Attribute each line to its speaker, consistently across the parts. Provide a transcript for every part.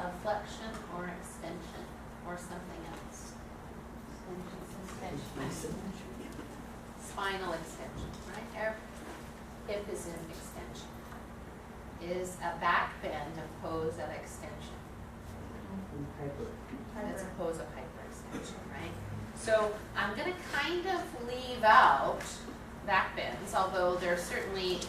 Speaker 1: of flexion or extension or something else? Extension. Spinal extension, right? Our hip is in extension. Is a back bend opposed at extension? That's opposed of hyperextension, right? So I'm going to kind of leave out back bends, although there's certainly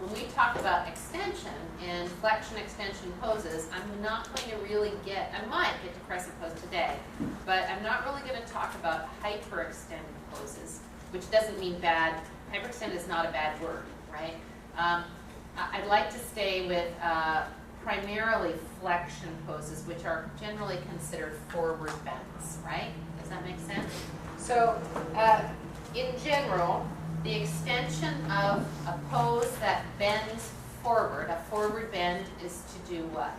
Speaker 1: when we talk about extension and flexion extension poses, I'm not going to really I might get to crescent pose today, but I'm not really going to talk about hyperextended poses, which doesn't mean bad. Hyperextend is not a bad word, right? I'd like to stay with primarily flexion poses, which are generally considered forward bends, right? Does that make sense? So, in general, the extension of a pose that bends forward, a forward bend, is to do what?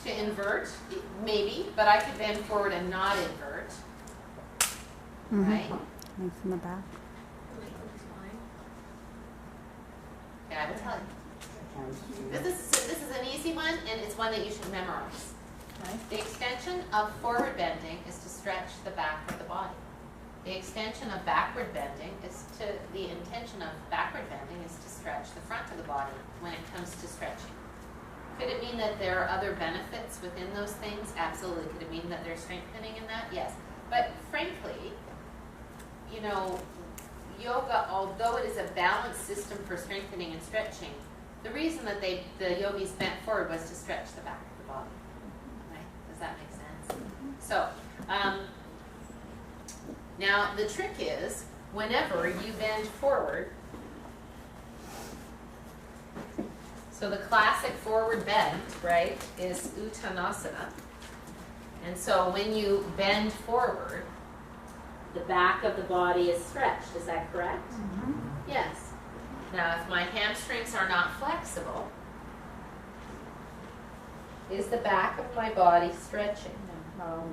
Speaker 1: To invert, maybe, but I could bend forward and not invert, right?
Speaker 2: From the back.
Speaker 1: Okay, I will tell you. This is an easy one, and it's one that you should memorize. Okay. The extension of forward bending is to stretch the back of the body. The extension of backward bending the intention of backward bending is to stretch the front of the body when it comes to stretching. Could it mean that there are other benefits within those things? Absolutely. Could it mean that there's strengthening in that? Yes. But frankly, you know, yoga, although it is a balanced system for strengthening and stretching, the reason that the yogis bent forward was to stretch the back of the body. Right? Does that make sense? So, now the trick is, whenever you bend forward, so the classic forward bend, right, is Uttanasana. And so when you bend forward, the back of the body is stretched. Is that correct? Mm-hmm. Yes. Now, if my hamstrings are not flexible, is the back of my body stretching?
Speaker 3: No.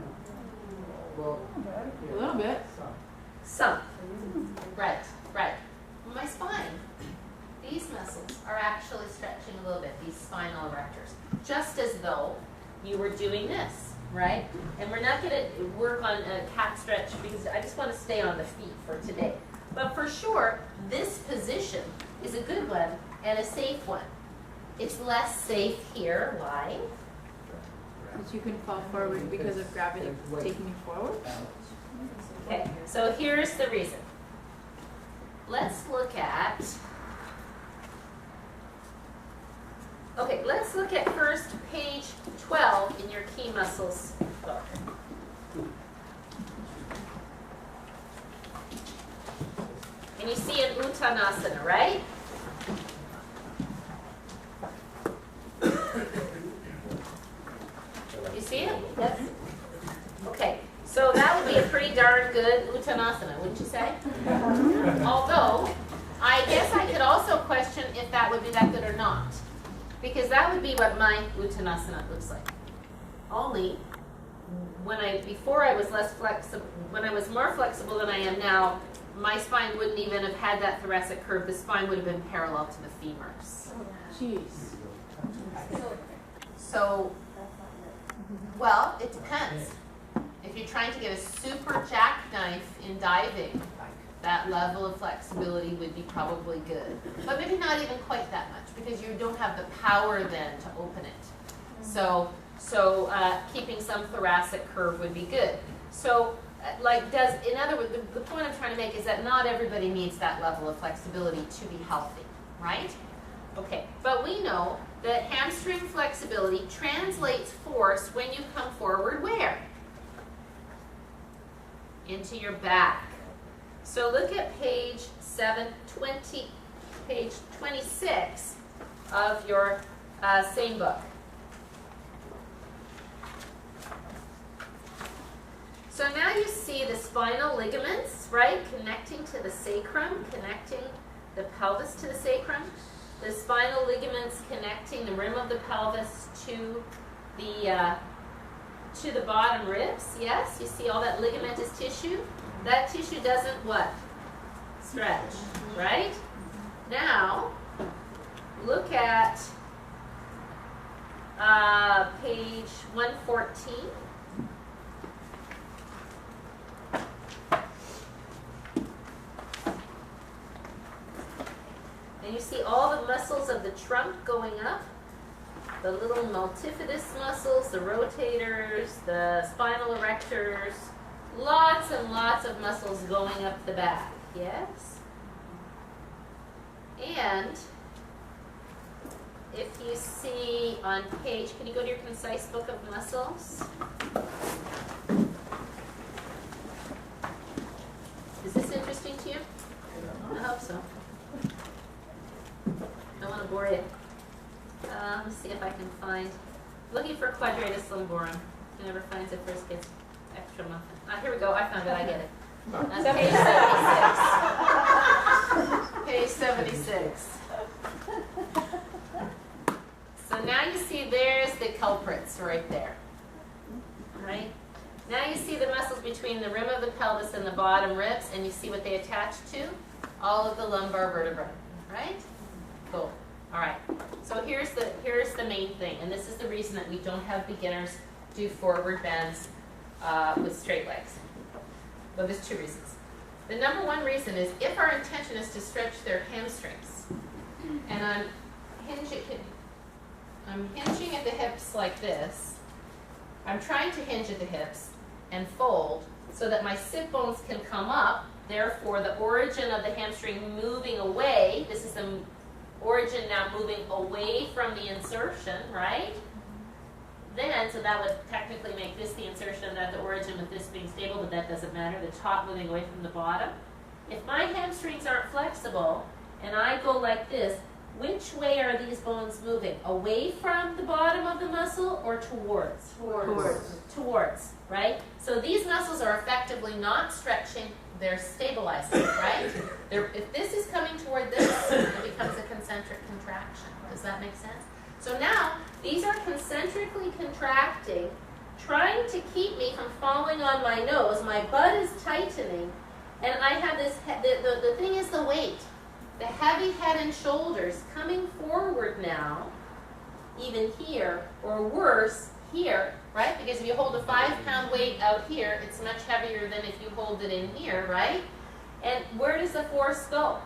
Speaker 3: Well,
Speaker 4: A little bit.
Speaker 1: Some. Right, right. My spine. These muscles are actually stretching a little bit, these spinal erectors, just as though you were doing this, right? And we're not going to work on a cat stretch because I just want to stay on the feet for today. But for sure, this position is a good one and a safe one. It's less safe here. Why?
Speaker 4: Because you can fall forward because of gravity taking you forward.
Speaker 1: Okay, so here's the reason. Let's look at first page 12 in your Key Muscles book. And you see an Uttanasana, right? You see it? Yes. Okay, so that would be a pretty darn good Uttanasana, wouldn't you say? Although, I guess I could also question if that would be that good or not. Because that would be what my Uttanasana looks like. Only, before I was less flexible, when I was more flexible than I am now, my spine wouldn't even have had that thoracic curve. The spine would have been parallel to the femurs.
Speaker 4: Jeez.
Speaker 1: So, well, it depends. If you're trying to get a super jackknife in diving, that level of flexibility would be probably good. But maybe not even quite that much, because you don't have the power then to open it. So keeping some thoracic curve would be good. So, in other words, the point I'm trying to make is that not everybody needs that level of flexibility to be healthy, right? Okay, but we know that hamstring flexibility translates force when you come forward where? Into your back. So look at page 26 of your same book. So now you see the spinal ligaments, right, connecting to the sacrum, connecting the pelvis to the sacrum. The spinal ligaments connecting the rim of the pelvis to the bottom ribs. Yes, you see all that ligamentous tissue. That tissue doesn't what? Stretch, right? Now, 14. And you see all the muscles of the trunk going up. The little multifidus muscles, the rotators, the spinal erectors, lots and lots of muscles going up the back, yes? And if you see on page, can you go to your concise book of muscles? Is this interesting to you? I hope so. I want to bore you. Let me see if I can find, looking for quadratus lumborum. Who never finds it first gets extra muffin. Here we go, I found it, I get it. Page 76. Page 76. So now you see there's the culprits right there. Right? Now you see the muscles between the rim of the pelvis and the bottom ribs, and you see what they attach to? All of the lumbar vertebrae. Right? Cool. All right. So here's the main thing, and this is the reason that we don't have beginners do forward bends with straight legs. Well, there's two reasons. The number one reason is if our intention is to stretch their hamstrings, and I'm hinging at the hips like this. I'm trying to hinge at the hips and fold so that my sit bones can come up. Therefore, the origin of the hamstring moving away. This is the origin now moving away from the insertion, right? Then, so that would technically make this the insertion, that the origin with this being stable, but that doesn't matter. The top moving away from the bottom. If my hamstrings aren't flexible and I go like this, which way are these bones moving? Away from the bottom of the muscle or towards? Towards, right? So these muscles are effectively not stretching, they're stabilizing, right? If this is coming toward this, it becomes a concentric contraction. Does that make sense? So now, these are concentrically contracting, trying to keep me from falling on my nose. My butt is tightening, and I have this, the thing is the weight. The heavy head and shoulders coming forward now, even here, or worse, here, right? Because if you hold a 5-pound weight out here, it's much heavier than if you hold it in here, right? And where does the force go?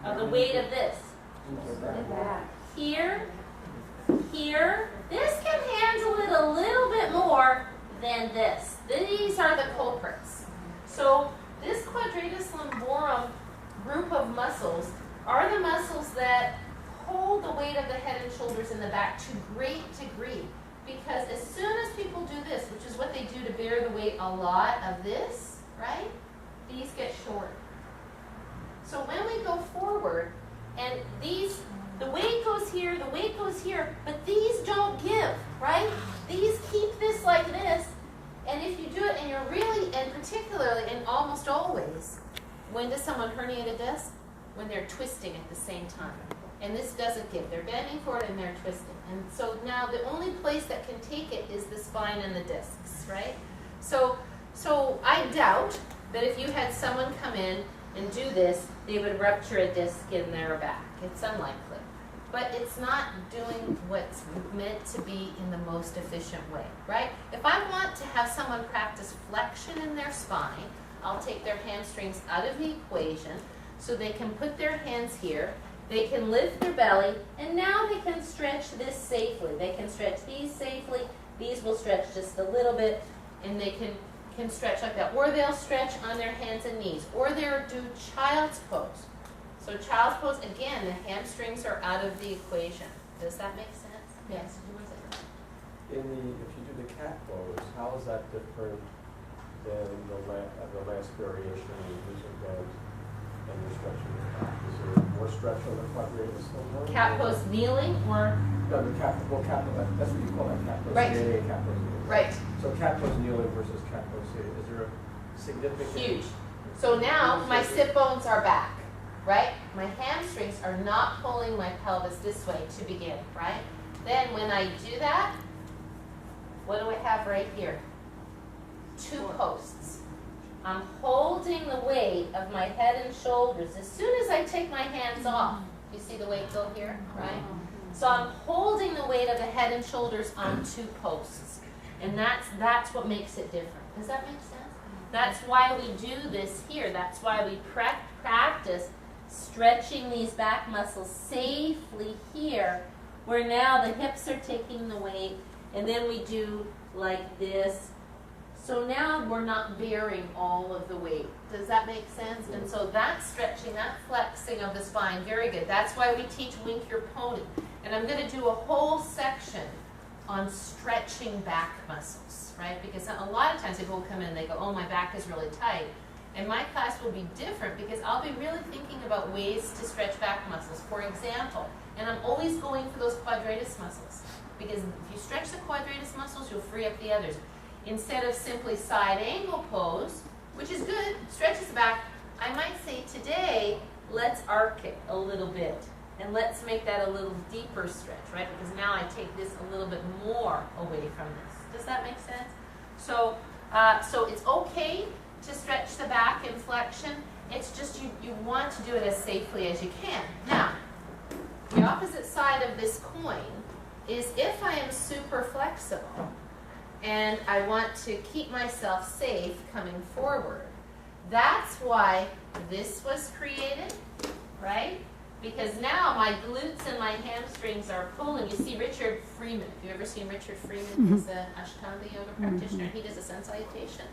Speaker 1: Of the weight of this? Here, here. This can handle it a little bit more than this. These are the culprits. So this quadratus lumborum group of muscles are the muscles that hold the weight of the head and shoulders in the back to great degree. Because as soon as people do this, which is what they do to bear the weight a lot of this, right? These get short. So when we go forward, and these, the weight goes here, the weight goes here, but these don't give, right? These keep this like this, and if you do it, and you're really, and particularly, and almost always, when does someone herniate a disc? When they're twisting at the same time. And this doesn't give. They're bending forward and they're twisting. And so now the only place that can take it is the spine and the discs, right? So I doubt that if you had someone come in and do this, they would rupture a disc in their back. It's unlikely. But it's not doing what's meant to be in the most efficient way, right? If I want to have someone practice flexion in their spine, I'll take their hamstrings out of the equation so they can put their hands here, they can lift their belly, and now they can stretch this safely. They can stretch these safely, these will stretch just a little bit, and they can stretch like that. Or they'll stretch on their hands and knees, or they'll do child's pose. So child's pose, again, the hamstrings are out of the equation. Does that make sense? Yes.
Speaker 2: If you do the cat pose, how is that different than the last variation of using bend and the stretching the back? Is there more stretch on the quadratus lumborum?
Speaker 1: Cat pose kneeling or?
Speaker 2: No, the cat pose, that's what you call that, cat pose.
Speaker 1: Right.
Speaker 2: Cat pose.
Speaker 1: Right.
Speaker 2: So cat pose kneeling versus cat pose sitting, is there a significant?
Speaker 1: Huge. So now my sit bones are back, right? My hamstrings are not pulling my pelvis this way to begin, right? Then when I do that, what do I have right here? 2 posts. I'm holding the weight of my head and shoulders. As soon as I take my hands off, you see the weight go here, right? So I'm holding the weight of the head and shoulders on 2 posts. And that's what makes it different. Does that make sense? That's why we do this here. That's why we practice stretching these back muscles safely here, where now the hips are taking the weight, and then we do like this. So now we're not bearing all of the weight. Does that make sense? And so that stretching, that flexing of the spine, very good. That's why we teach Wink Your Pony. And I'm going to do a whole section on stretching back muscles, right? Because a lot of times people will come in and they go, oh, my back is really tight. And my class will be different because I'll be really thinking about ways to stretch back muscles. For example, and I'm always going for those quadratus muscles. Because if you stretch the quadratus muscles, you'll free up the others. Instead of simply side angle pose, which is good, stretches the back, I might say today, let's arc it a little bit. And let's make that a little deeper stretch, right? Because now I take this a little bit more away from this. Does that make sense? So, so it's okay to stretch the back in flexion. It's just you want to do it as safely as you can. Now, the opposite side of this coin is if I am super flexible and I want to keep myself safe coming forward. That's why this was created, right? Because now my glutes and my hamstrings are pulling. You see Richard Freeman. Have you ever seen Richard Freeman? He's an Ashtanga yoga practitioner. He does a sun salutation.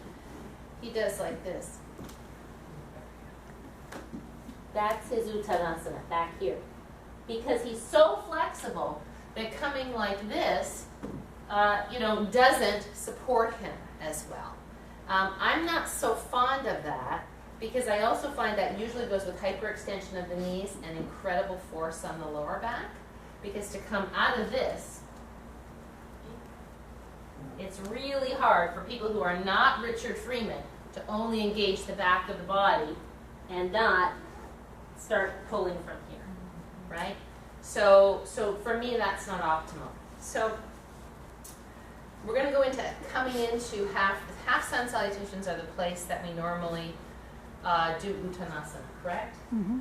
Speaker 1: He does like this. That's his Uttanasana back here. Because he's so flexible that coming like this, doesn't support him as well. I'm not so fond of that because I also find that usually goes with hyperextension of the knees and incredible force on the lower back. Because to come out of this, it's really hard for people who are not Richard Freeman to only engage the back of the body and not start pulling from here, right? So for me, that's not optimal. So we're going to go into coming into half sun salutations are the place that we normally do Uttanasana, correct?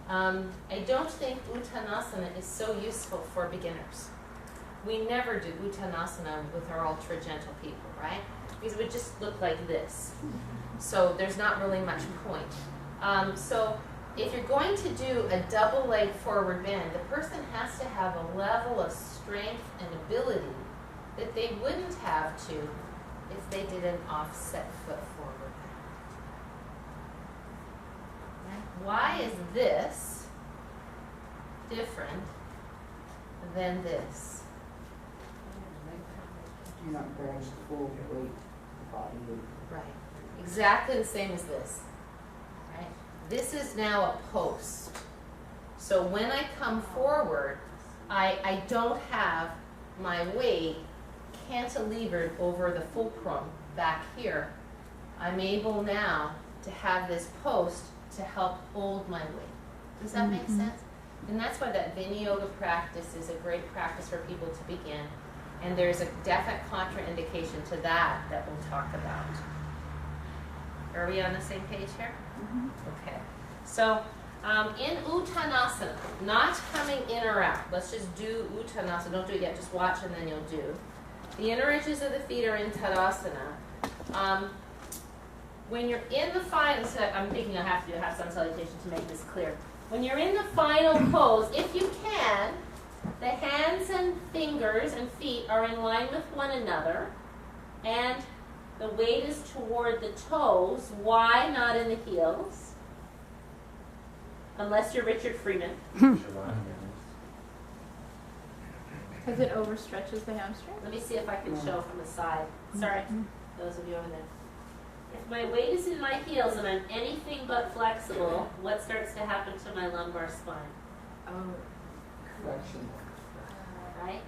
Speaker 1: I don't think Uttanasana is so useful for beginners. We never do Uttanasana with our ultra gentle people, right? Because it would just look like this. So there's not really much point. So if you're going to do a double leg forward bend, the person has to have a level of strength and ability that they wouldn't have to if they did an offset foot forward bend. Right? Why is this different than this?
Speaker 3: You're not bearing full weight of the body weight.
Speaker 1: Right. Exactly the same as this. Right? This is now a post. So when I come forward, I don't have my weight cantilevered over the fulcrum back here. I'm able now to have this post to help hold my weight. Does that make sense? And that's why that Vinyasa practice is a great practice for people to begin. And there's a definite contraindication to that we'll talk about. Are we on the same page here? Okay. So in Uttanasana, not coming in or out. Let's just do Uttanasana. Don't do it yet. Just watch and then you'll do. The inner edges of the feet are in Tadasana. When you're in the final, so I'm thinking I have to do a half sun salutation to make this clear. When you're in the final pose, if you can, the hands and fingers and feet are in line with one another, and the weight is toward the toes. Why not in the heels? Unless you're Richard Freeman.
Speaker 4: Because it overstretches the hamstring?
Speaker 1: Let me see if I can show from the side. Sorry, those of you over there. If my weight is in my heels and I'm anything but flexible, what starts to happen to my lumbar spine?
Speaker 3: Flexion.
Speaker 1: Right?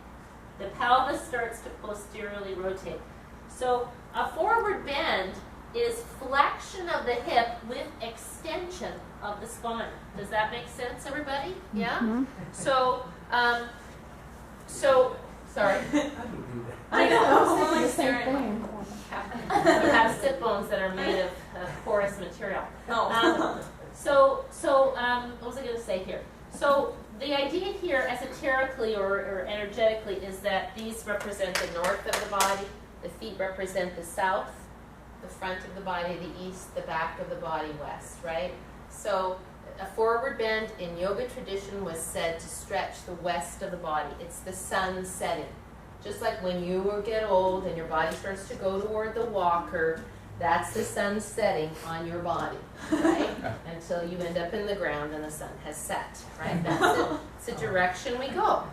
Speaker 1: The pelvis starts to posteriorly rotate. So a forward bend is flexion of the hip with extension of the spine. Does that make sense, everybody? Yeah? So, sorry. I know.
Speaker 4: It's the same thing.
Speaker 1: You have sit bones that are made of porous material. What was I going to say here? So the idea here, esoterically or energetically, is that these represent the north of the body, the feet represent the south, the front of the body, the east, the back of the body, west, right? So a forward bend in yoga tradition was said to stretch the west of the body. It's the sun setting. Just like when you get old and your body starts to go toward the walker, that's the sun setting on your body, right? Until you end up in the ground and the sun has set, right? That's it. It's the direction we go.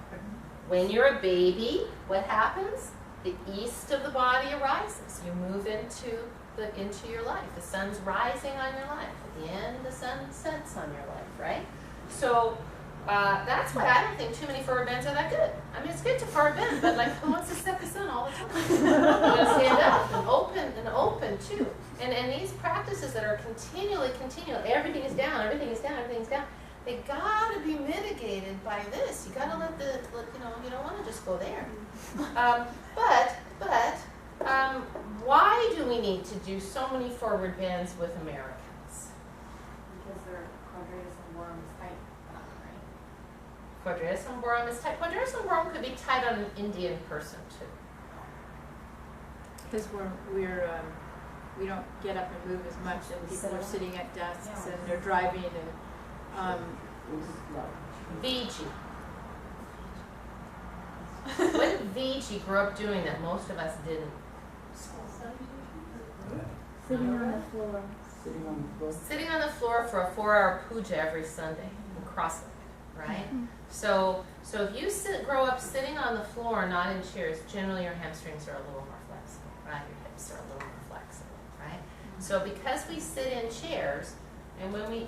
Speaker 1: When you're a baby, what happens? The east of the body arises. You move into your life. The sun's rising on your life. At the end, the sun sets on your life, right? So that's why I don't think too many forward bends are that good. I mean, it's good to forward bend, but like, who wants to set the sun all the time? You gotta stand up and open too. And these practices that are continually, everything is down, everything's down. They gotta be mitigated by this. You gotta you don't want to just go there. Why do we need to do so many forward bends with Americans?
Speaker 5: Because their quadratus lumborum is tight, right?
Speaker 1: Quadratus lumborum is tight. Quadratus lumborum could be tight on an Indian person too.
Speaker 4: Because we don't get up and move as much, and people are sitting at desks and they're driving and
Speaker 1: Viji. What did Viji grow up doing that most of us didn't?
Speaker 5: Sitting on the floor.
Speaker 1: Sitting on the floor for a 4-hour puja every Sunday and cross-legged, right? So if you grow up sitting on the floor, not in chairs, generally your hamstrings are a little more flexible, right? Your hips are a little more flexible, right? So because we sit in chairs, and when we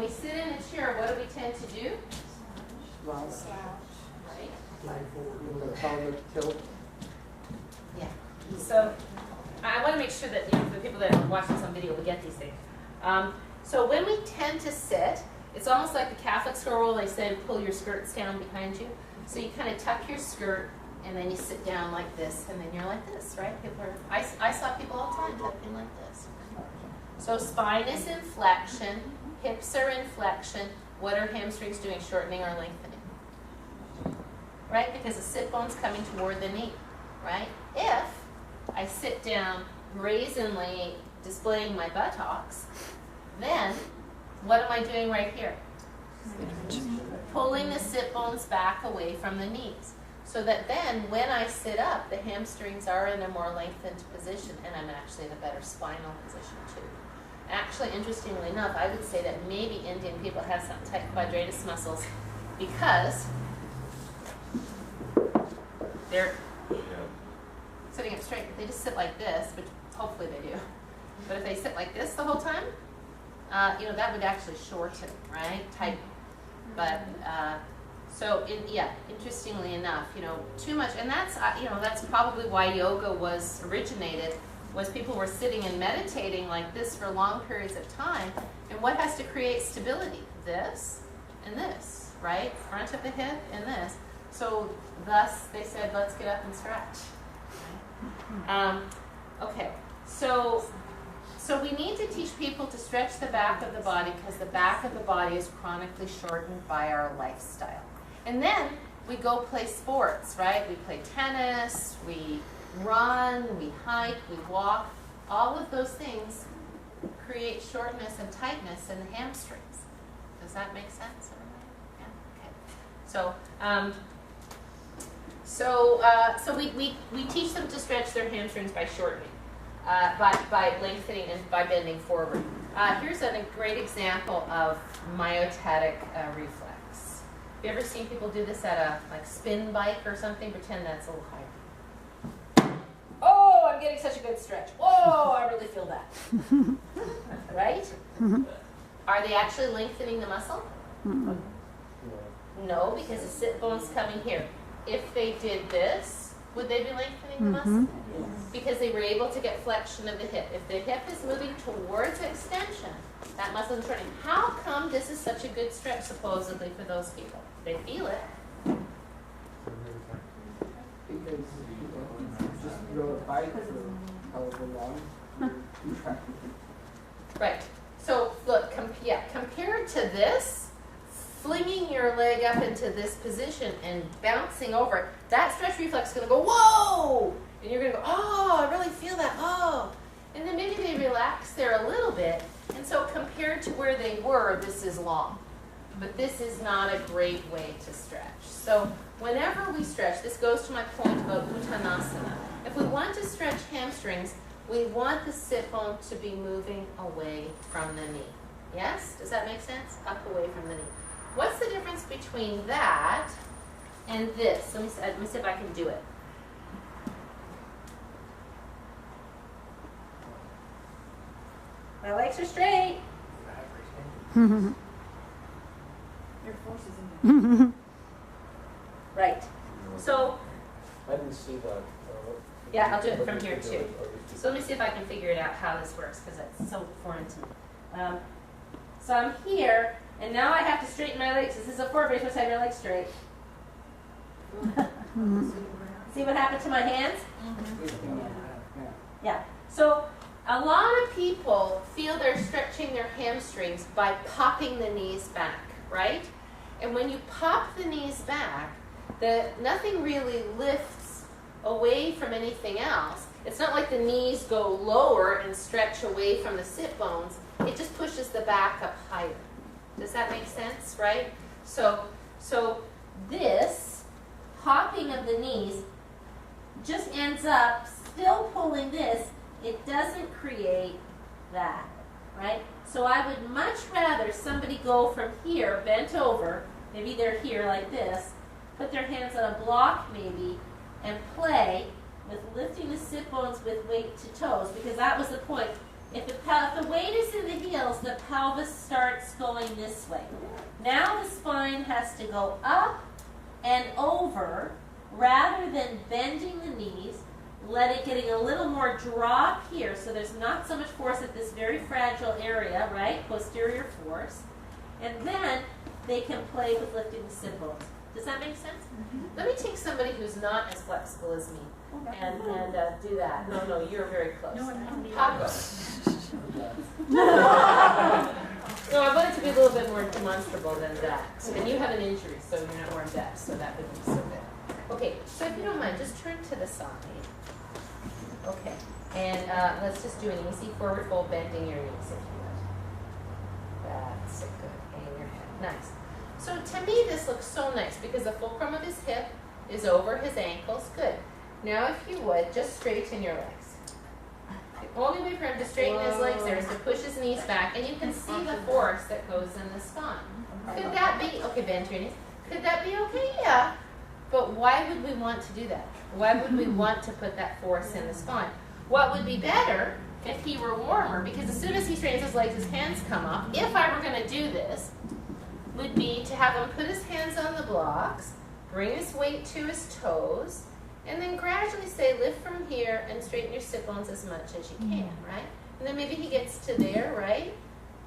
Speaker 1: sit in a chair, what do we tend to do?
Speaker 3: Slouch.
Speaker 1: Right?
Speaker 3: Pelvic tilt.
Speaker 1: Yeah. So I want to make sure that for the people that are watching this on video, we get these things. So when we tend to sit, it's almost like the Catholic school. They said pull your skirts down behind you. So you kind of tuck your skirt, and then you sit down like this, and then you're like this, right? I saw people all the time tucking like this. So spine is in flexion, hips are in flexion. What are hamstrings doing? Shortening or lengthening? Right? Because the sit bone's coming toward the knee, right? If I sit down brazenly displaying my buttocks, then what am I doing right here? Pulling the sit bones back away from the knees. So that then when I sit up, the hamstrings are in a more lengthened position, and I'm actually in a better spinal position too. Actually, interestingly enough, I would say that maybe Indian people have some tight quadratus muscles because they're sitting up straight. If they just sit like this, which hopefully they do, but if they sit like this the whole time, that would actually shorten, right? Tighten. But interestingly enough, too much, and that's probably why yoga was originated. Was people were sitting and meditating like this for long periods of time, and what has to create stability? This and this, right? Front of the hip and this. So thus they said, let's get up and stretch. Okay, so we need to teach people to stretch the back of the body because the back of the body is chronically shortened by our lifestyle. And then we go play sports, right? We play tennis, we run, we hike, we walk. All of those things create shortness and tightness in the hamstrings. Does that make sense? Yeah. Okay. So we teach them to stretch their hamstrings by shortening, by lengthening, and by bending forward. Here's a great example of myotatic reflex. Have you ever seen people do this at a spin bike or something? Pretend that's a little higher. Oh, I'm getting such a good stretch. Whoa, I really feel that. Right? Are they actually lengthening the muscle? No, because the sit bone's coming here. If they did this, would they be lengthening the muscle? Yes. Because they were able to get flexion of the hip. If the hip is moving towards extension, that muscle is shortening. How come this is such a good stretch, supposedly, for those people? They feel it.
Speaker 3: Because just rode a bike for however long.
Speaker 1: Right. So look, compared to this, flinging your leg up into this position and bouncing over it, that stretch reflex is going to go, whoa! And you're going to go, oh, I really feel that, oh. And then maybe they relax there a little bit. And so compared to where they were, this is long. But this is not a great way to stretch. So whenever we stretch, this goes to my point about Uttanasana. If we want to stretch hamstrings, we want the sit bone to be moving away from the knee. Yes? Does that make sense? Up away from the knee. What's the difference between that and this? Let me see if I can do it. My legs are straight.
Speaker 5: Your force is in there.
Speaker 1: Right. So,
Speaker 2: I didn't see that.
Speaker 1: yeah, I'll do it from here too. So let me see if I can figure it out how this works because it's so foreign to me. So I'm here, and now I have to straighten my legs. This is a forward, but you're supposed to have your legs straight. See what happened to my hands? Yeah. So a lot of people feel they're stretching their hamstrings by popping the knees back, right? And when you pop the knees back, nothing really lifts away from anything else. It's not like the knees go lower and stretch away from the sit bones. It just pushes the back up higher. Does that make sense, right? So this popping of the knees just ends up still pulling this. It doesn't create that, right? So I would much rather somebody go from here, bent over, maybe they're here like this, put their hands on a block maybe, and play with lifting the sit bones with weight to toes, because that was the point. If the weight is in the heels, the pelvis starts going this way. Now the spine has to go up and over rather than bending the knees, let it getting a little more drop here, so there's not so much force at this very fragile area, right? Posterior force. And then they can play with lifting the sit bones. Does that make sense? Mm-hmm. Let me take somebody who's not as flexible as me and do that. No, you're very close. Paco. No, I want it to be a little bit more demonstrable than that. And you have an injury, so you're not wearing that, so that would be so good. Okay, so if you don't mind, just turn to the side. Okay, and let's just do an easy forward fold, bending your knees if you would. That's it, good. Hang your head. Nice. So to me, this looks so nice because the fulcrum of his hip is over his ankles. Good. Now, if you would, just straighten your legs. The only way for him to straighten his legs there is to push his knees back, and you can see the force that goes in the spine. Could that be, okay, bend your knees. Could that be okay? Yeah. But why would we want to do that? Why would we want to put that force in the spine? What would be better if he were warmer? Because as soon as he straightens his legs, his hands come up. If I were going to do this, would be to have him put his hands on the blocks, bring his weight to his toes, and then gradually say, lift from here and straighten your sit bones as much as you can, right? And then maybe he gets to there, right?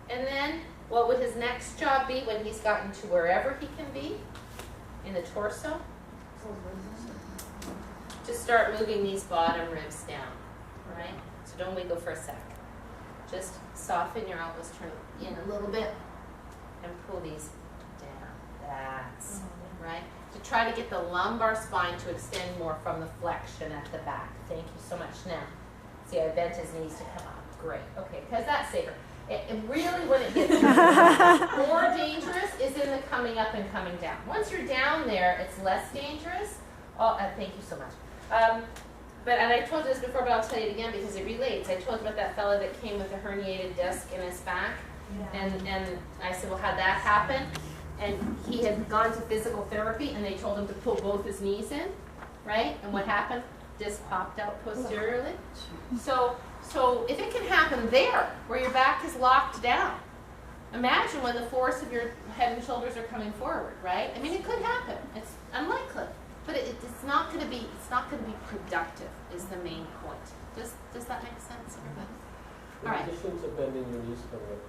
Speaker 1: And then what would his next job be when he's gotten to wherever he can be in the torso? Just start moving these bottom ribs down, right? So don't wiggle for a sec. Just soften your elbows, turn in a little bit, and pull these down. That's right. To try to get the lumbar spine to extend more from the flexion at the back. Thank you so much. Now, see, I bent his knees to come up. Great. Okay, because that's safer. It really, when it gets more dangerous, is in the coming up and coming down. Once you're down there, it's less dangerous. Oh, thank you so much. And I told you this before, but I'll tell you it again because it relates. I told you about that fellow that came with a herniated disc in his back. Yeah. And I said, well, how'd that happen? And he had gone to physical therapy, and they told him to pull both his knees in, right? And what happened? Disc popped out posteriorly. So if it can happen there, where your back is locked down, imagine when the force of your head and shoulders are coming forward, right? I mean, it could happen. It's unlikely, but it's not going to be productive. Is the main point. Does that make sense, everybody? All right.
Speaker 2: In addition to bending your knees coming up,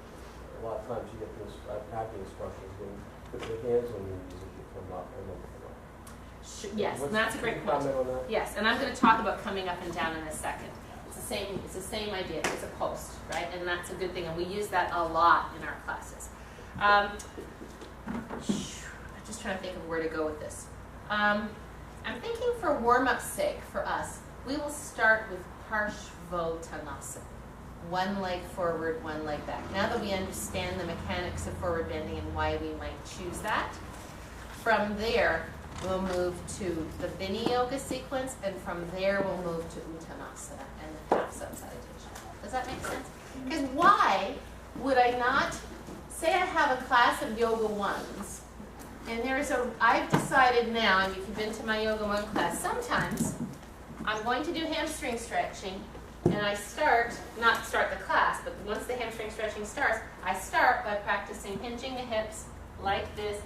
Speaker 2: a lot of times you get those packing instructions when you put your hands on your knees as you come up and then come up.
Speaker 1: Yes, and that's a great point.
Speaker 2: Comment on that?
Speaker 1: Yes, and I'm going to talk about coming up and down in a second. It's the same idea. It's a post, right? And that's a good thing, and we use that a lot in our classes. trying to think of where to go with this. I'm thinking for warm-up's sake, for us, we will start with Parshvottanasana. One leg forward, one leg back. Now that we understand the mechanics of forward bending and why we might choose that, from there, we'll move to the Viniyoga sequence, and from there we'll move to Uttanasana and the half sun salutation. Does that make sense? Because why would I not, say I have a class of Yoga 1s, and I've decided now, and if you've been to my Yoga 1 class, sometimes I'm going to do hamstring stretching, and I not start the class, but once the hamstring stretching starts, I start by practicing hinging the hips like this,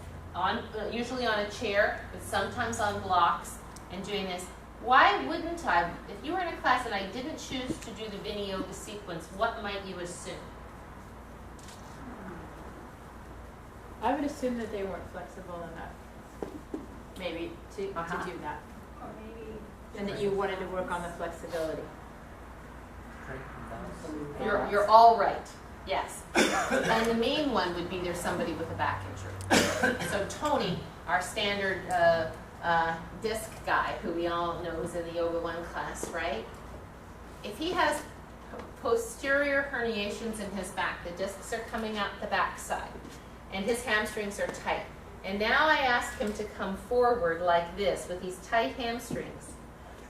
Speaker 1: usually on a chair, but sometimes on blocks, and doing this. Why wouldn't I, if you were in a class and I didn't choose to do the Viniyoga sequence, what might you assume?
Speaker 4: I would assume that they weren't flexible enough, maybe, to do that.
Speaker 5: Or maybe.
Speaker 4: And that you wanted to work on the flexibility.
Speaker 1: You're all right. Yes. And the main one would be there's somebody with a back injury. So Tony, our standard disc guy, who we all know is in the Yoga 1 class, right? If he has posterior herniations in his back, the discs are coming out the back side, and his hamstrings are tight. And now I ask him to come forward like this with these tight hamstrings.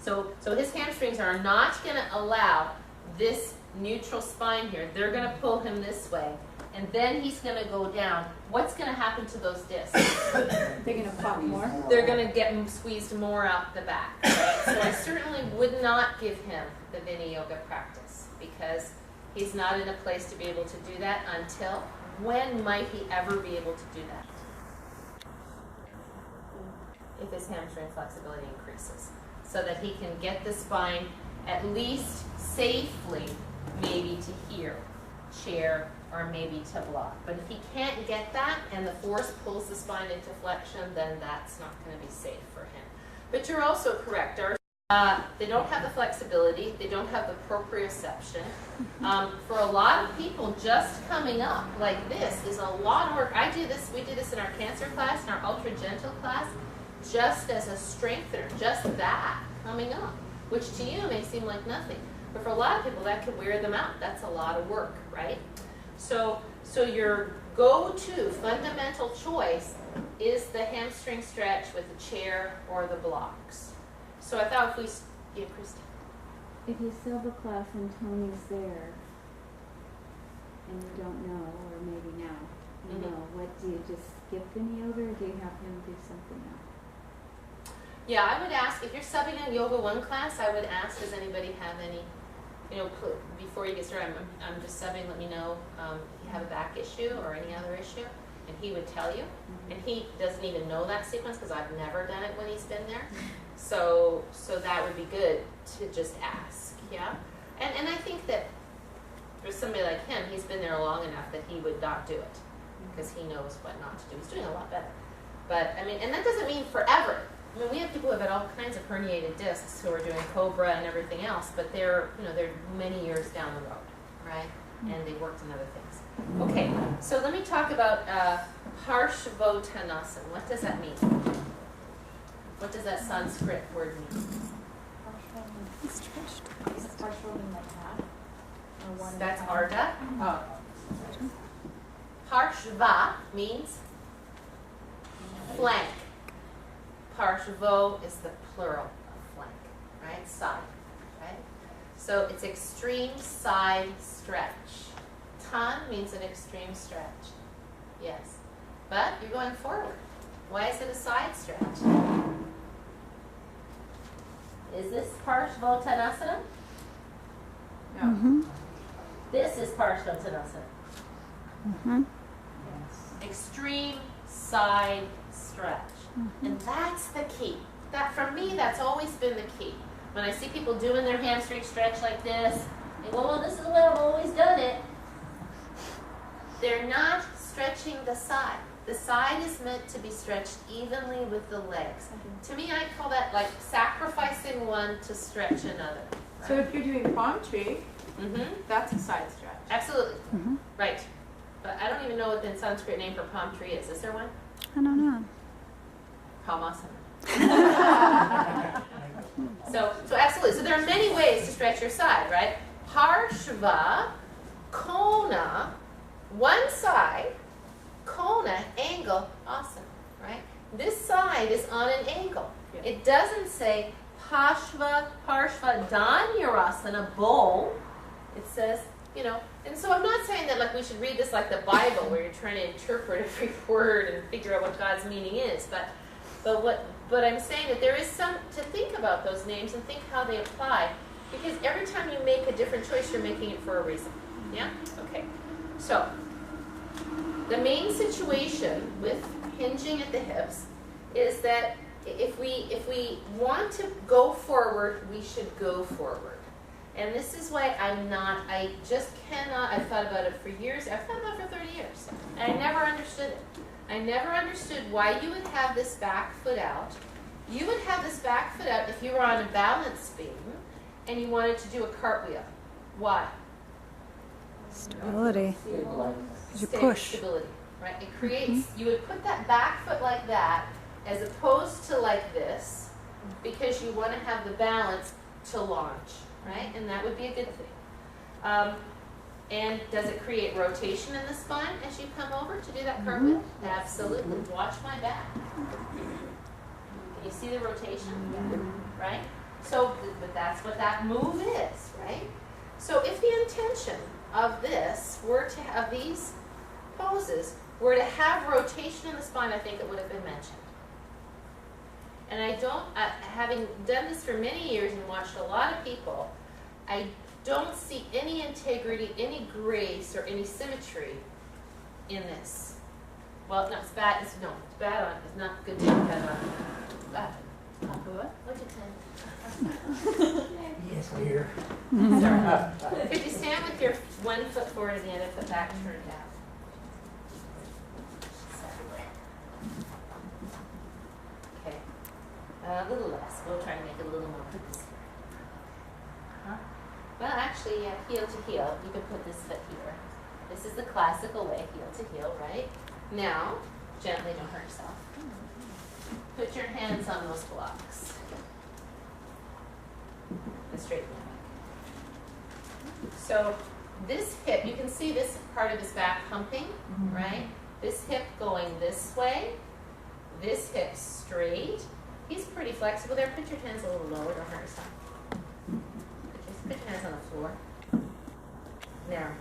Speaker 1: So his hamstrings are not going to allow this neutral spine here. They're going to pull him this way, and then he's going to go down. What's going to happen to those discs?
Speaker 4: They're going to pop more?
Speaker 1: They're going to get squeezed more out the back. Right? So I certainly would not give him the Viniyoga practice, because he's not in a place to be able to do that until, when might he ever be able to do that? If his hamstring flexibility increases, so that he can get the spine at least safely, maybe to here, chair, or maybe to block. But if he can't get that and the force pulls the spine into flexion, then that's not going to be safe for him. But you're also correct. They don't have the flexibility. They don't have the proprioception. For a lot of people, just coming up like this is a lot of work. We do this in our cancer class, in our ultra gentle class, just as a strengthener, just that coming up, which to you may seem like nothing. But for a lot of people, that could wear them out. That's a lot of work, right? So your go-to fundamental choice is the hamstring stretch with the chair or the blocks. So I thought if we, Christy.
Speaker 6: If you still have a class and Tony's there, and you don't know, or maybe now, you know, what do you just skip Viniyoga, or do you have him do something else?
Speaker 1: Yeah, I would ask, if you're subbing in Yoga 1 class, I would ask, does anybody have any, before you get started, I'm just subbing, let me know if you have a back issue or any other issue, and he would tell you. And he doesn't even know that sequence because I've never done it when he's been there. So that would be good to just ask, yeah? And I think that for somebody like him, he's been there long enough that he would not do it because he knows what not to do. He's doing a lot better. But, and that doesn't mean forever. We have people who have had all kinds of herniated discs who are doing Cobra and everything else, but they're many years down the road, right? And they worked in other things. Okay, so let me talk about Parshvottanasana. What does that mean? What does that Sanskrit word mean?
Speaker 5: Is partial in like half? Or one
Speaker 1: That's
Speaker 5: and a half?
Speaker 1: Ardha.
Speaker 5: Oh.
Speaker 1: Parshva means flank. Parshvo is the plural of flank, right? Side, right? So it's extreme side stretch. Tan means an extreme stretch. Yes. But you're going forward. Why is it a side stretch? Is this Parshvottanasana?
Speaker 4: No.
Speaker 6: Mm-hmm.
Speaker 1: This is Parshvottanasana.
Speaker 6: Mm-hmm.
Speaker 1: Extreme side stretch. And that's the key. That, for me, that's always been the key. When I see people doing their hamstring stretch like this, they go, well, this is the way I've always done it. They're not stretching the side. The side is meant to be stretched evenly with the legs. To me, I call that like sacrificing one to stretch another. Right?
Speaker 4: So if you're doing palm tree,
Speaker 1: Mm-hmm.
Speaker 4: that's a side stretch.
Speaker 1: Absolutely.
Speaker 6: Mm-hmm.
Speaker 1: Right. But I don't even know what the Sanskrit name for palm tree is. Is there one?
Speaker 6: I don't know.
Speaker 1: Kamasana. So absolutely. So there are many ways to stretch your side, right? Parshva, Kona, one side, Kona, angle, asana, right? This side is on an angle.
Speaker 4: Yeah.
Speaker 1: It doesn't say Parshva Dhanurasana, bow. It says, you know, and so I'm not saying that like we should read this like the Bible where you're trying to interpret every word and figure out what God's meaning is, but I'm saying that there is some to think about those names and think how they apply, because every time you make a different choice, you're making it for a reason. Yeah? Okay. So, the main situation with hinging at the hips is that if we want to go forward, we should go forward. And this is why I just cannot, I've thought about it for years, I've thought about it for 30 years, and I never understood it. I never understood why you would have this back foot out. You would have this back foot out if you were on a balance beam and you wanted to do a cartwheel. Why?
Speaker 7: Stability. You push.
Speaker 1: Stability, right? It creates, you would put that back foot like that as opposed to like this because you want to have the balance to launch, right? And that would be a good thing. And does it create rotation in the spine as you come over to do that cartwheel? Absolutely. Watch my back. Can you see the rotation? Right? So, but that's what that move is, right? So if the intention of this were to have these poses, were to have rotation in the spine, I think it would have been mentioned. And I don't, having done this for many years and watched a lot of people, I don't see any integrity, any grace, or any symmetry in this. Well, no, it's bad. It's bad on. It's not good to be bad on. What'd you say?
Speaker 3: Yes, we're here.
Speaker 1: Sorry. Could you stand with your one foot forward and the other foot back turned down? Okay. A little less. We'll try to make it a little more. Well, actually, yeah, heel to heel. You can put this foot here. This is the classical way, heel to heel, right? Now, gently, don't hurt yourself. Put your hands on those blocks. And straighten your back. So, this hip, you can see this part of his back humping, right? This hip going this way. This hip straight. He's pretty flexible there. Put your hands a little lower, don't hurt yourself. Put your hands on the floor. There.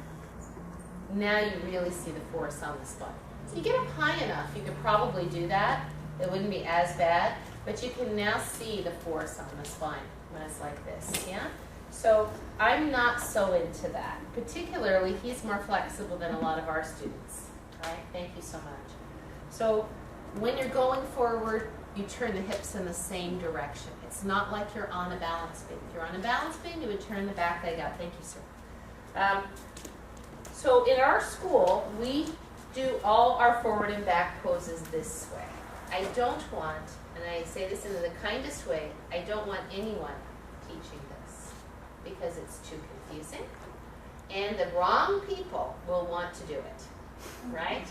Speaker 1: Now you really see the force on the spine. So you get up high enough, you could probably do that. It wouldn't be as bad, but you can now see the force on the spine when it's like this, yeah? So I'm not so into that. Particularly, he's more flexible than a lot of our students, right? Thank you so much. So when you're going forward, you turn the hips in the same direction. It's not like you're on a balance beam. If you're on a balance beam, you would turn the back leg out. Thank you, sir. So in our school, we do all our forward and back poses this way. I don't want, and I say this in the kindest way, I don't want anyone teaching this because it's too confusing. And the wrong people will want to do it, right?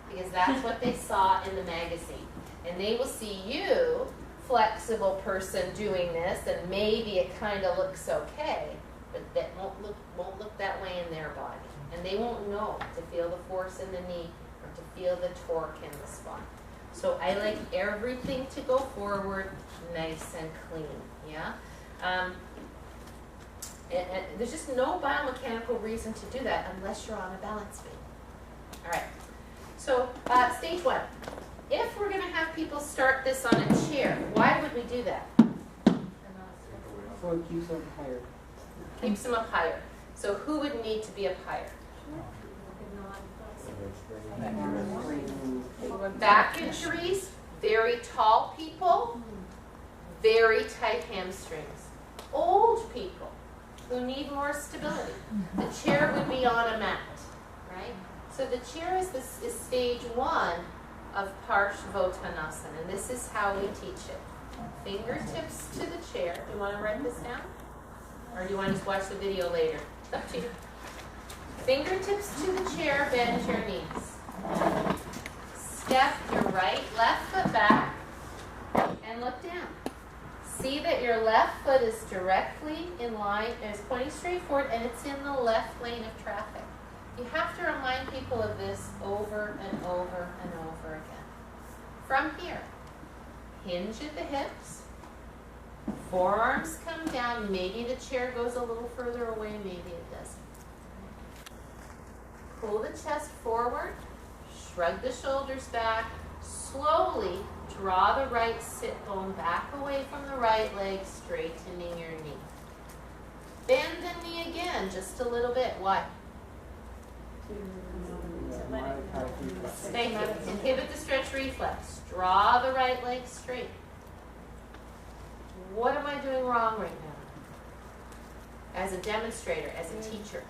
Speaker 1: Because that's what they saw in the magazine. And they will see you, flexible person, doing this, and maybe it kind of looks okay, but that won't look that way in their body. And they won't know to feel the force in the knee or to feel the torque in the spine. So I like everything to go forward nice and clean, yeah? And there's just no biomechanical reason to do that unless you're on a balance beam. All right, so stage one. If we're going to have people start this on a chair, why would we do that?
Speaker 3: So it keeps them higher.
Speaker 1: Keeps them up higher. So who would need to be up higher? Back injuries, very tall people, very tight hamstrings. Old people who need more stability. The chair would be on a mat, right? So the chair is stage one of Parshvottanasana, and this is how we teach it. Fingertips to the chair. Do you want to write this down? Or do you want to just watch the video later? It's up to you. Fingertips to the chair, bend your knees. Step your left foot back, See that your left foot is directly in line, and it's pointing straight forward, and it's in the left lane of traffic. You have to remind people of this over and over and over again. From here, hinge at the hips, forearms come down, maybe the chair goes a little further away, maybe it doesn't. Pull the chest forward, shrug the shoulders back, slowly draw the right sit bone back away from the right leg, straightening your knee. Bend the knee again, just a little bit. Why? Thank you. Inhibit the stretch reflex. Draw the right leg straight. What am I doing wrong right now? As a demonstrator, as a teacher.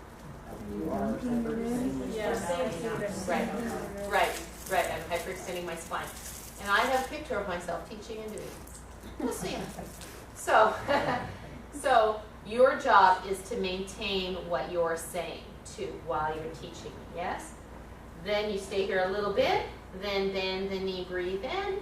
Speaker 1: Right. I'm hyperextending my spine. And I have a picture of myself teaching and doing this. We'll see. So your job is to maintain what you're saying too while you're teaching. Yes? Then you stay here a little bit, then bend the knee, breathe in,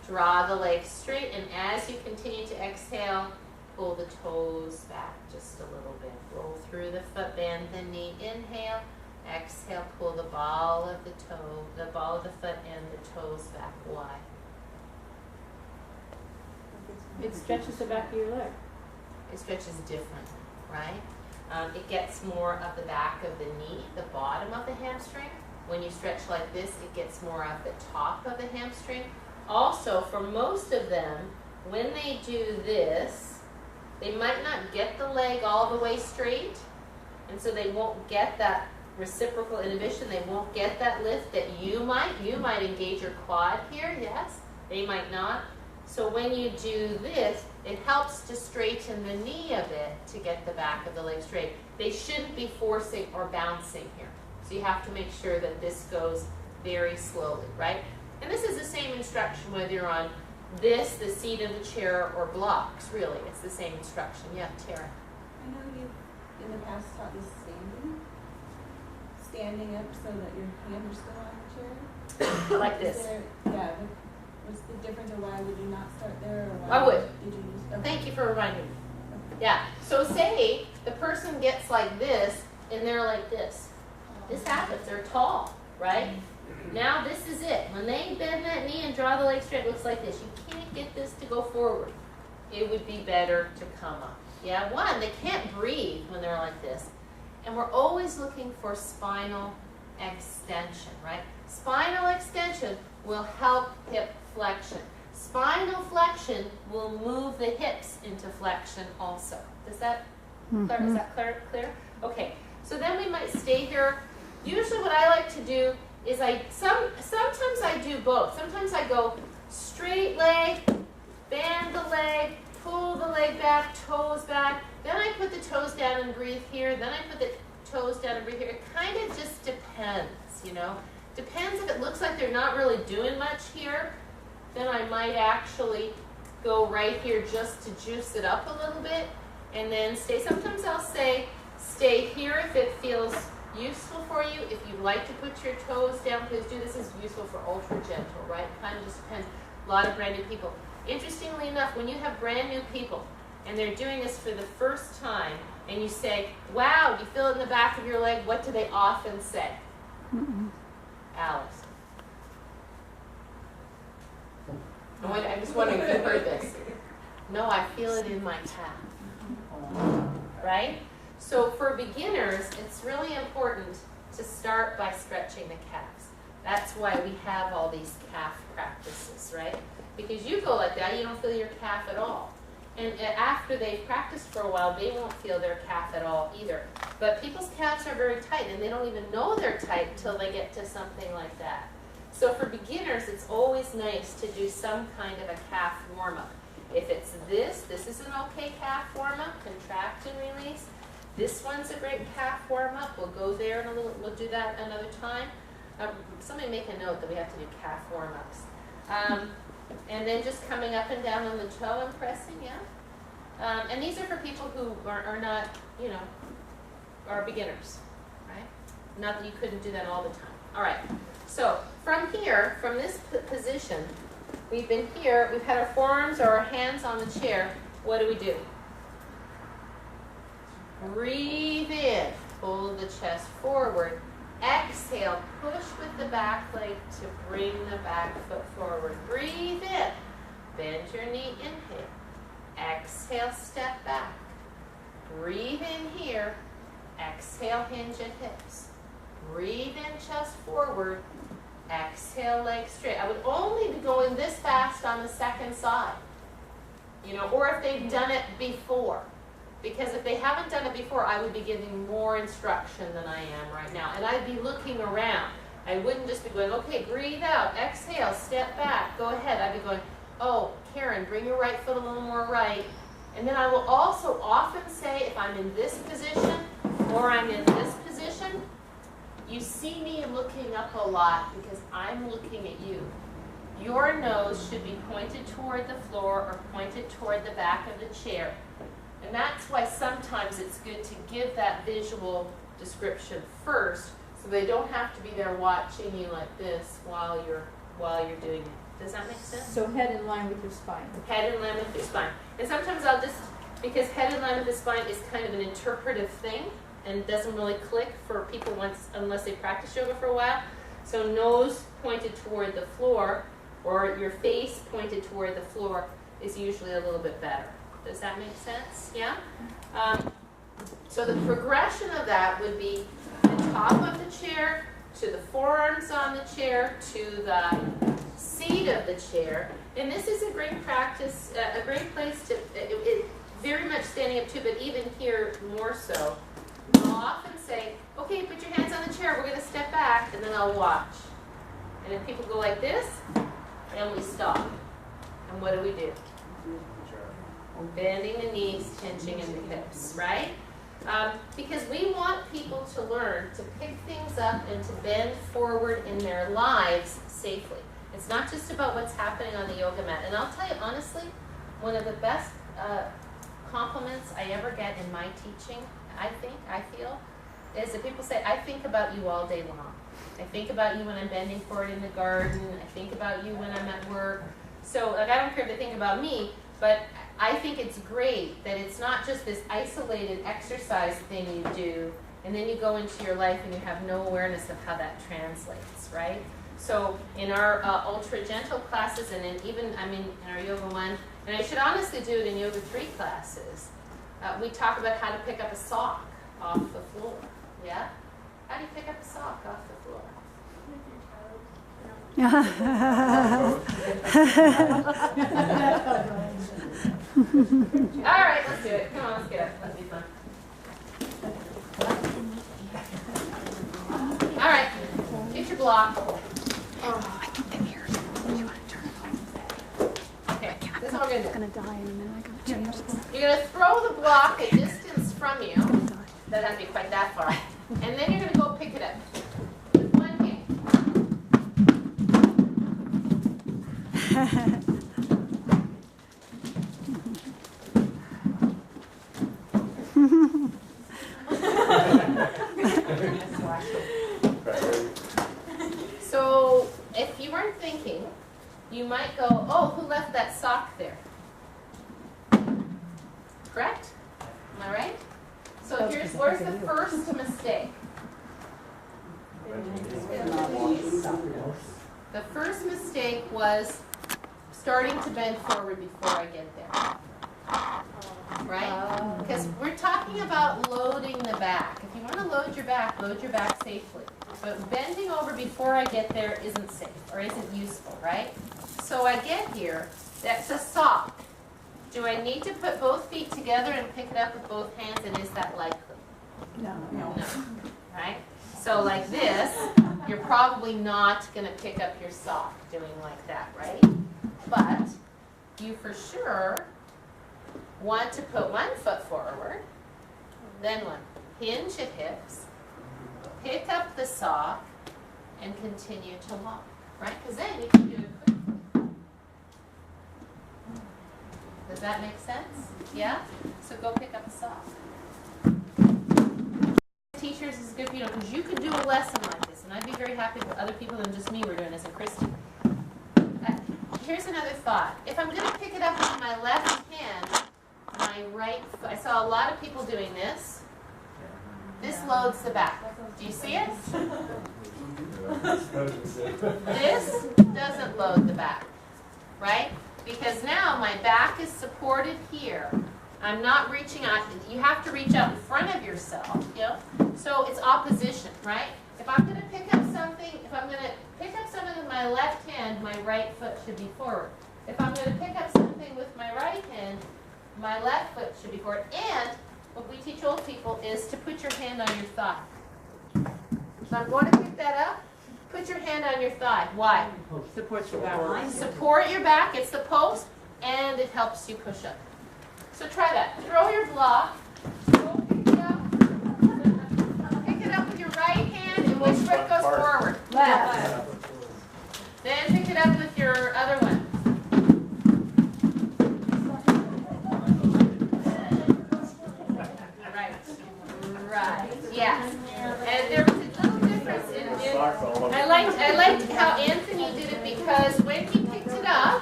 Speaker 1: draw the legs straight, and as you continue to exhale, pull the toes back just a little bit. Roll through the foot, bend the knee, inhale, exhale, pull the ball of the foot and the toes back. Why?
Speaker 4: It stretches the back of your leg.
Speaker 1: It stretches different, right? It gets more of the back of the knee, the bottom of the hamstring. When you stretch like this, it gets more of the top of the hamstring. Also, for most of them, when they do this, they might not get the leg all the way straight, and so they won't get that reciprocal inhibition. They won't get that lift that you might. You might engage your quad here, yes. They might not. So when you do this, it helps to straighten the knee a bit to get the back of the leg straight. They shouldn't be forcing or bouncing here. So you have to make sure that this goes very slowly, right? And this is the same instruction whether you're on this, the seat of the chair, or blocks, really. It's the same instruction. Yeah, Tara.
Speaker 8: I know you in the past taught me standing up so that your hand are still on the chair.
Speaker 1: Like this.
Speaker 8: What's the difference, or why would you not start there? Or
Speaker 1: I would.
Speaker 8: Did you just, okay.
Speaker 1: Thank you for reminding me. Yeah, so say the person gets like this, and they're like this. This happens, they're tall, right? Now this is it. When they bend that knee and draw the leg straight, it looks like this. You can't get this to go forward. It would be better to come up. Yeah, one, they can't breathe when they're like this. And we're always looking for spinal extension, right? Spinal extension will help hip flexion. Spinal flexion will move the hips into flexion also. Is that clear? Okay, so then we might stay here. Usually what I like to do is sometimes I do both. Sometimes I go straight leg, bend the leg, pull the leg back, toes back. Then I put the toes down and breathe here. Then I put the toes down and breathe here. It kind of just depends, you know. Depends if it looks like they're not really doing much here. Then I might actually go right here just to juice it up a little bit and then stay. Sometimes I'll say stay here if it feels useful for you. If you'd like to put your toes down, please do. This is useful for ultra gentle, right? Kind of just depends. A lot of brand new people. Interestingly enough, when you have brand new people and they're doing this for the first time and you say, wow, you feel it in the back of your leg, what do they often say? Alice. I'm just wondering if you heard this. No, I feel it in my calf. Right? So for beginners, it's really important to start by stretching the calves. That's why we have all these calf practices, right? Because you go like that, you don't feel your calf at all. And after they've practiced for a while, they won't feel their calf at all either. But people's calves are very tight, and they don't even know they're tight until they get to something like that. So for beginners, it's always nice to do some kind of a calf warm-up. If it's this is an okay calf warm-up, contract and release. This one's a great calf warm-up. We'll go there in a little, we'll do that another time. Somebody make a note that we have to do calf warm-ups. And then just coming up and down on the toe and pressing, yeah. And these are for people who are not, you know, are beginners, right? Not that you couldn't do that all the time. All right. So from here, from this position, we've been here, we've had our forearms or our hands on the chair. What do? Breathe in, pull the chest forward. Exhale, push with the back leg to bring the back foot forward. Breathe in, bend your knee, inhale. Exhale, step back. Breathe in here. Exhale, hinge at hips. Breathe in, chest forward. Exhale, legs straight. I would only be going this fast on the second side, or if they've done it before. Because if they haven't done it before, I would be giving more instruction than I am right now. And I'd be looking around. I wouldn't just be going, okay, breathe out, exhale, step back, go ahead. I'd be going, oh, Karen, bring your right foot a little more right. And then I will also often say, if I'm in this position or I'm in this position, you see me looking up a lot because I'm looking at you. Your nose should be pointed toward the floor or pointed toward the back of the chair. And that's why sometimes it's good to give that visual description first so they don't have to be there watching you like this while you're doing it. Does that make sense?
Speaker 4: So head in line with your spine.
Speaker 1: Head in line with your spine. And sometimes I'll just, because head in line with the spine is kind of an interpretive thing and doesn't really click for people unless they practice yoga for a while. So nose pointed toward the floor or your face pointed toward the floor is usually a little bit better. Does that make sense? Yeah? So the progression of that would be the top of the chair to the forearms on the chair to the seat of the chair. And this is a great practice, a great place to, very much standing up too, but even here more so. I'll often say, okay, put your hands on the chair, we're going to step back, and then I'll watch. And if people go like this, then we stop. And what do? Bending the knees, hinging in the hips, right? Because we want people to learn to pick things up and to bend forward in their lives safely. It's not just about what's happening on the yoga mat. And I'll tell you honestly, one of the best compliments I ever get in my teaching, I feel, is that people say, I think about you all day long. I think about you when I'm bending forward in the garden. I think about you when I'm at work. So I don't care if they think about me, but I think it's great that it's not just this isolated exercise thing you do, and then you go into your life and you have no awareness of how that translates, right? So in our ultra gentle classes, and in our yoga 1, and I should honestly do it in yoga 3 classes, we talk about how to pick up a sock off the floor. Yeah? How do you pick up a sock off the floor? All right, let's do it. Come on, let's get up. Let's be fun. All right, get your block. Okay, this is what we're going to do.
Speaker 7: I'm gonna die in a minute. I gotta change this.
Speaker 1: You're going to throw the block a distance from you. Doesn't have to be quite that far. And then you're going to go pick it up. With one hand. So if you weren't thinking, you might go, oh, who left that sock there? Correct? Am I right? So where's the first mistake? The first mistake was starting to bend forward before I get there. Right? Because we're talking about loading the back. If you want to load your back safely. But bending over before I get there isn't safe or isn't useful, right? So I get here, that's a sock. Do I need to put both feet together and pick it up with both hands, and is that likely?
Speaker 7: No.
Speaker 1: No. Right? So like this, you're probably not going to pick up your sock doing like that, right? But you for sure want to put one foot forward, then one. Hinge at hips, pick up the sock, and continue to walk, right? Because then you can do it quickly. Does that make sense? Yeah? So go pick up a sock. Teachers is good, because you could do a lesson like this, and I'd be very happy if other people than just me were doing this, and Christy. here's another thought. If I'm going to pick it up with my left hand, my right foot, I saw a lot of people doing this. This loads the back. Do you see it? This doesn't load the back, right? Because now my back is supported here. I'm not reaching out. You have to reach out in front of yourself, you know? So it's opposition, right? If I'm going to pick up something, with my left hand, my right foot should be forward. If I'm going to pick up something with my right hand, my left foot should be forward. And what we teach old people is to put your hand on your thigh. So I'm going to pick that up. Put your hand on your thigh. Why?
Speaker 4: Supports your back line.
Speaker 1: Support your back. It's the post, and it helps you push up. So try that. Throw your block. Go pick it up. Pick it up with your right hand, and which foot goes forward?
Speaker 4: Left.
Speaker 1: Then pick it up with your other one. Right. Yes. And there was a little difference in I liked how Anthony did it, because when he picked it up,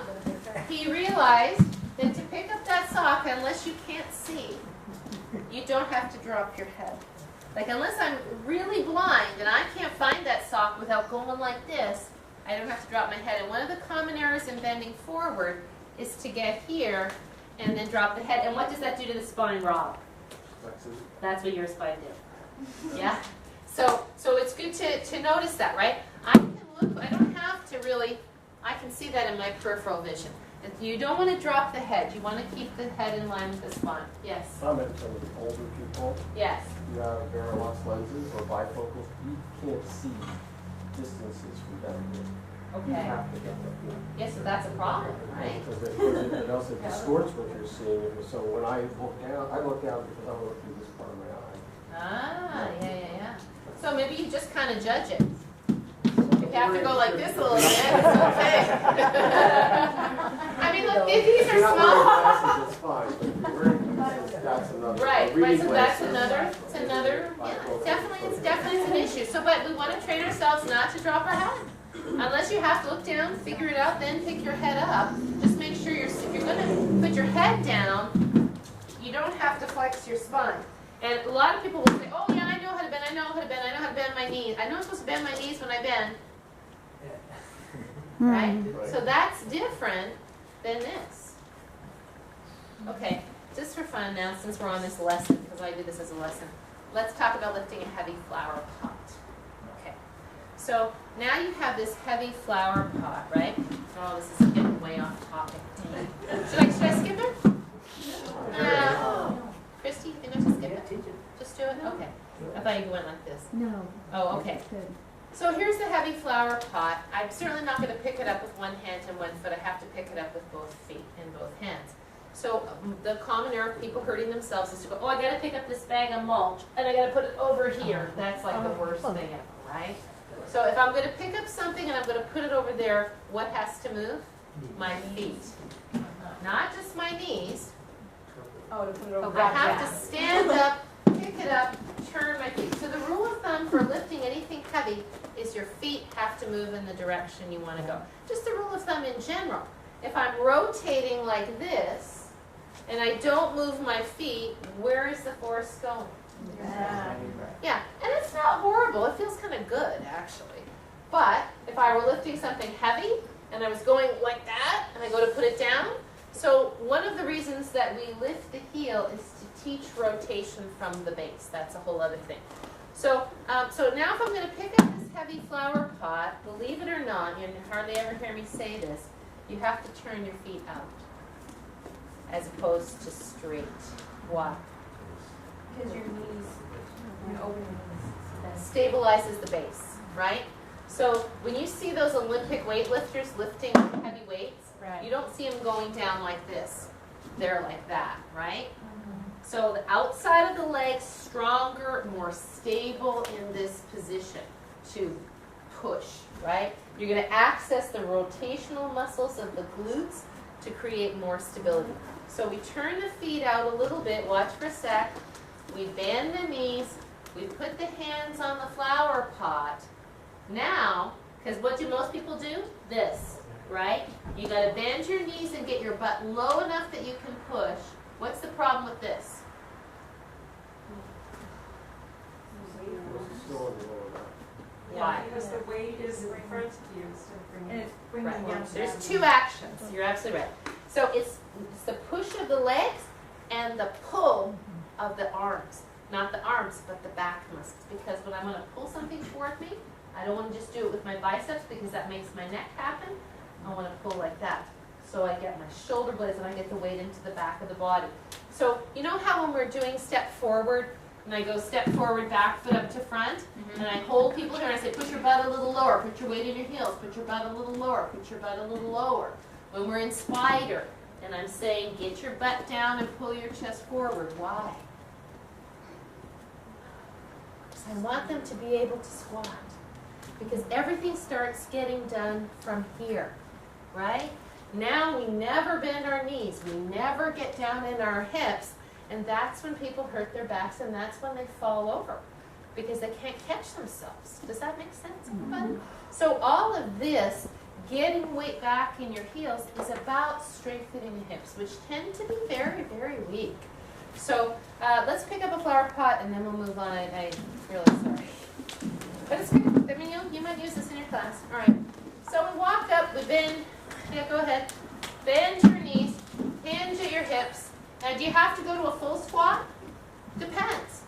Speaker 1: he realized that to pick up that sock, unless you can't see, you don't have to drop your head. Like, unless I'm really blind and I can't find that sock without going like this, I don't have to drop my head. And one of the common errors in bending forward is to get here and then drop the head. And what does that do to the spine, Rob? That's what your spine did. Yeah? So it's good to notice that, right? I can look, I don't have to really, I can see that in my peripheral vision. You don't want to drop the head. You want to keep the head in line with the spine. Yes?
Speaker 2: Comment from the older people.
Speaker 1: Yes.
Speaker 2: You have Varilux lenses or bifocals. You can't see distances from down here. You
Speaker 1: Okay.
Speaker 2: have to get them here.
Speaker 1: Yes, so that's a problem, right?
Speaker 2: Because it also distorts what you're seeing. So when I look down because I want to through this part of my eye.
Speaker 1: Ah, yeah. So maybe you just kind of judge it. If you have to go like this a little bit, it's okay. I mean, look, these
Speaker 2: If
Speaker 1: are
Speaker 2: you're not wearing
Speaker 1: small.
Speaker 2: glasses, it's fine. But if you're wearing glasses, that's another.
Speaker 1: Right,
Speaker 2: reading
Speaker 1: so that's
Speaker 2: glasses.
Speaker 1: another, yeah, it's definitely an issue. So, but we want to train ourselves not to drop our head. Unless you have to look down, figure it out, then pick your head up. Just make sure if you're going to put your head down, you don't have to flex your spine. And a lot of people will say, oh yeah, I know how to bend, I know how to bend my knees. I know I'm supposed to bend my knees when I bend. Right? So that's different than this. Okay, just for fun now, since we're on this lesson, because I do this as a lesson, let's talk about lifting a heavy flower pot. Okay, so now you have this heavy flower pot, right? Oh, this is getting way off topic. Should I skip it? Christy, you think I should skip it? Just do it? Okay. I thought you went like this.
Speaker 6: No.
Speaker 1: Oh, okay.
Speaker 6: Good.
Speaker 1: So here's the heavy flower pot. I'm certainly not going to pick it up with one hand and one foot. I have to pick it up with both feet and both hands. So the common error of people hurting themselves is to go, oh, I got to pick up this bag of mulch and I got to put it over here. That's like the worst thing ever, right? So if I'm going to pick up something and I'm going to put it over there, what has to move? My feet. Not just my knees.
Speaker 4: Oh, to put it over.
Speaker 1: I have to stand up, pick it up, turn my feet. So the rule of thumb for lifting anything heavy is your feet have to move in the direction you want to go. Just the rule of thumb in general. If I'm rotating like this and I don't move my feet, where is the force going? Yeah, and it's not horrible. It feels kind of good, actually. But if I were lifting something heavy and I was going like that and I go to put it down, so one of the reasons that we lift the heel is to teach rotation from the base. That's a whole other thing. So, so now if I'm going to pick up this heavy flower pot, believe it or not, you hardly ever hear me say this, you have to turn your feet out as opposed to straight. Why?
Speaker 5: Because your knees, your open knees.
Speaker 1: Stabilizes the base, right? So when you see those Olympic weightlifters lifting heavy weights, you don't see them going down like this. They're like that, right? So the outside of the leg stronger, more stable in this position to push, right? You're going to access the rotational muscles of the glutes to create more stability. So we turn the feet out a little bit. Watch for a sec. We bend the knees. We put the hands on the flower pot. Now, because what do most people do? This. right? You gotta bend your knees and get your butt low enough that you can push. What's the problem with this?
Speaker 2: It's still in the lower back.
Speaker 1: Why?
Speaker 8: Because the weight is in front of you instead of bringing
Speaker 5: And
Speaker 8: it.
Speaker 5: it's bringing
Speaker 1: Right.
Speaker 5: down.
Speaker 1: There's two actions. You're absolutely right. So it's the push of the legs and the pull of the arms. Not the arms, but the back muscles. Because when I'm going to pull something toward me, I don't want to just do it with my biceps because that makes my neck happen. I want to pull like that. So I get my shoulder blades and I get the weight into the back of the body. So you know how when we're doing step forward, and I go step forward, back foot up to front, and I hold people here and I say, put your butt a little lower, put your weight in your heels, put your butt a little lower, put your butt a little lower. When we're in spider, and I'm saying, get your butt down and pull your chest forward. Why? Because I want them to be able to squat. Because everything starts getting done from here, right? Now we never bend our knees. We never get down in our hips. And that's when people hurt their backs, and that's when they fall over because they can't catch themselves. Does that make sense, everybody? So all of this, getting weight back in your heels, is about strengthening the hips, which tend to be very, very weak. So let's pick up a flower pot, and then we'll move on. I'm really sorry. But it's good. I mean, you might use this in your class. All right. So we walk up, we bend. Yeah, go ahead. Bend your knees, hinge at your hips. Now, do you have to go to a full squat? Depends.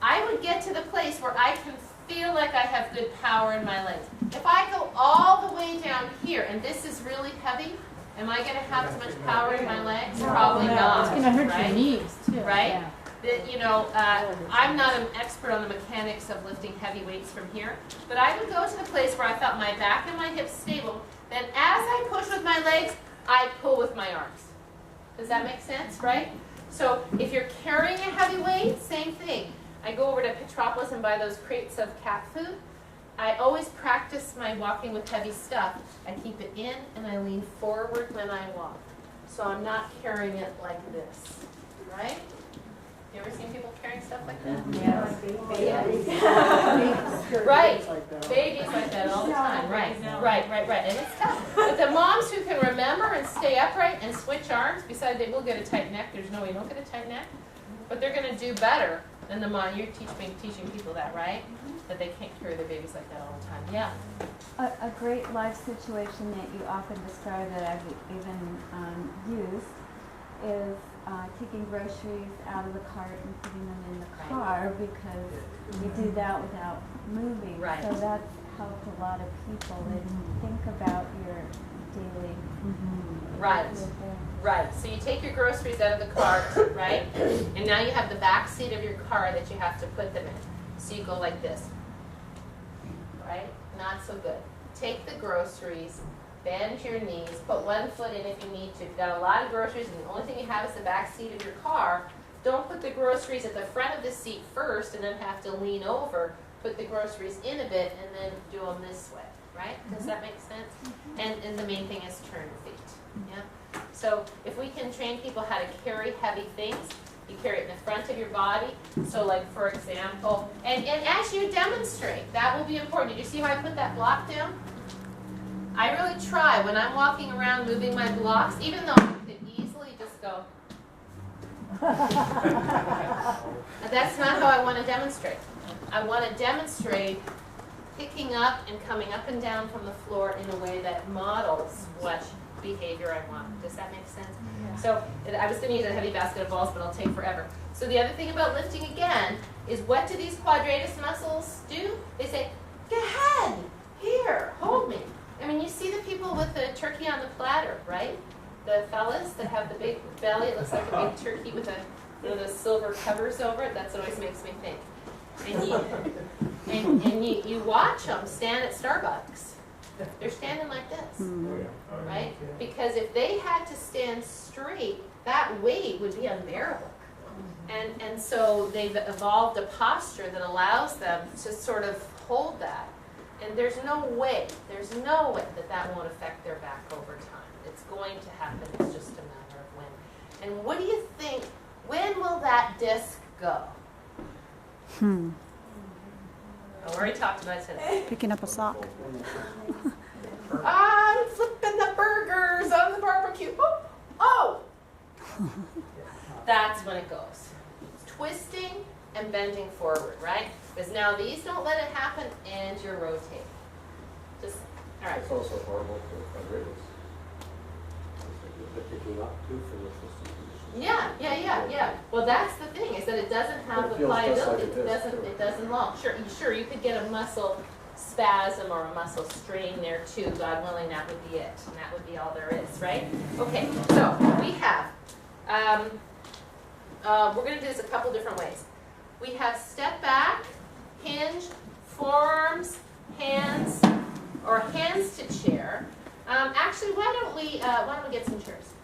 Speaker 1: I would get to the place where I can feel like I have good power in my legs. If I go all the way down here, and this is really heavy, am I going to have as much power in my legs? Probably not.
Speaker 4: It's going to hurt
Speaker 1: right?
Speaker 4: your knees, too.
Speaker 1: Right?
Speaker 4: Yeah.
Speaker 1: That, you know, I'm not an expert on the mechanics of lifting heavy weights from here, but I would go to the place where I felt my back and my hips stable. Then as I push with my legs, I pull with my arms. Does that make sense, right? So if you're carrying a heavy weight, same thing. I go over to Petropolis and buy those crates of cat food. I always practice my walking with heavy stuff. I keep it in and I lean forward when I walk. So I'm not carrying it like this, right? You ever seen people carrying stuff like that? Right. Babies like that all the time. Right. And it's tough. But the moms who can remember and stay upright and switch arms, besides they will get a tight neck. There's no way you don't get a tight neck. But they're going to do better than the mom. You're teaching people that, right? That they can't carry their babies like that all the time. Yeah.
Speaker 6: A great life situation that you often describe that I've even used is taking groceries out of the cart and putting them in the car because you do that without moving.
Speaker 1: Right.
Speaker 6: So that's helped a lot of people. They think about your daily
Speaker 1: Right.
Speaker 6: with them.
Speaker 1: Right. So you take your groceries out of the cart, right? And now you have the back seat of your car that you have to put them in. So you go like this. Right? Not so good. Take the groceries, bend your knees, put one foot in if you need to. If you've got a lot of groceries and the only thing you have is the back seat of your car, don't put the groceries at the front of the seat first and then have to lean over. Put the groceries in a bit and then do them this way. Right? Does that make sense? And the main thing is turn feet. Yeah. So if we can train people how to carry heavy things, you carry it in the front of your body. So like, for example, and as you demonstrate, that will be important. Did you see how I put that block down? I really try when I'm walking around moving my blocks, even though I could easily just go. That's not how I want to demonstrate. I want to demonstrate picking up and coming up and down from the floor in a way that models what behavior I want. Does that make sense? Yeah. So I was going to use a heavy basket of balls, but I'll take forever. So the other thing about lifting again is, what do these quadratus muscles do? They say, go ahead, here, hold me. I mean, you see the people with the turkey on the platter, right? The fellas that have the big belly, it looks like a big turkey with one of those silver covers over it. That's what always makes me think. And you watch them stand at Starbucks. They're standing like this, right? Because if they had to stand straight, that weight would be unbearable. And so they've evolved a posture that allows them to sort of hold that. And there's no way that won't affect their back over time. It's going to happen. It's just a matter of when. And what do you think, when will that disc go? Oh, we already talked about it today.
Speaker 7: Picking up a sock.
Speaker 1: I'm flipping the burgers on the barbecue. Oh! That's when it goes. It's twisting and bending forward, right? Because now these don't let it happen and you're rotating. Just, all right.
Speaker 2: It's also horrible for arthritis. They're picking up too for the twisting condition.
Speaker 1: Yeah. Well, that's the thing, is that it doesn't have
Speaker 2: It
Speaker 1: the
Speaker 2: feels just like
Speaker 1: pliability.
Speaker 2: a disc, too.
Speaker 1: It doesn't long. Sure, you could get a muscle spasm or a muscle strain there too. God willing, that would be it. And that would be all there is, right? Okay, so we have, we're going to do this a couple different ways. We have step back, hinge, forearms, hands, or hands to chair. Actually, why don't we get some chairs?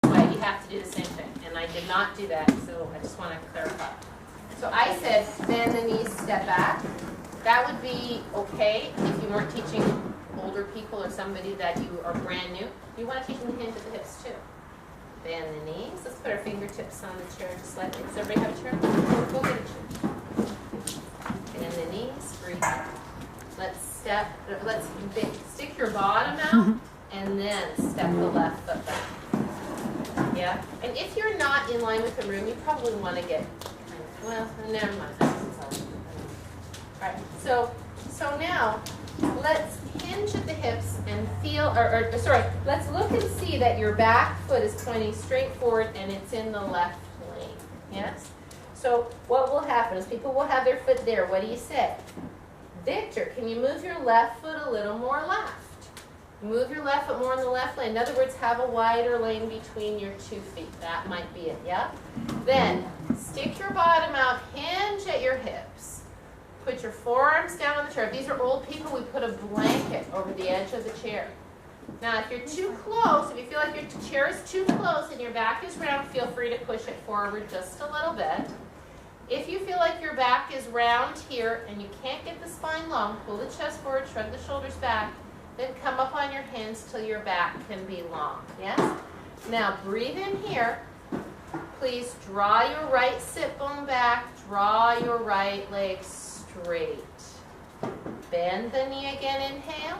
Speaker 1: Way, you have to do the same thing, and I did not do that, so I just want to clarify. So I said bend the knees, step back. That would be okay if you weren't teaching older people or somebody that you are brand new. You want to teach them to hinge at the hips too. Bend the knees. Let's put our fingertips on the chair just slightly. Does everybody have a chair? Go get a chair. Bend the knees. Breathe. Let's stick your bottom out and then step the left foot back. Yeah? And if you're not in line with the room, you probably want to get, well, never mind. All right, so now let's hinge at the hips and feel, let's look and see that your back foot is pointing straight forward and it's in the left lane. Yes? So what will happen is people will have their foot there. What do you say? Victor, can you move your left foot a little more left? Move your left foot more in the left lane. In other words, have a wider lane between your 2 feet. That might be it, yeah? Then stick your bottom out, hinge at your hips. Put your forearms down on the chair. If these are old people, we put a blanket over the edge of the chair. Now, if you're too close, if you feel like your chair is too close and your back is round, feel free to push it forward just a little bit. If you feel like your back is round here and you can't get the spine long, pull the chest forward, shrug the shoulders back, then come up on your hands till your back can be long. Yes? Now, breathe in here. Please draw your right sit bone back. Draw your right leg straight. Bend the knee again. Inhale.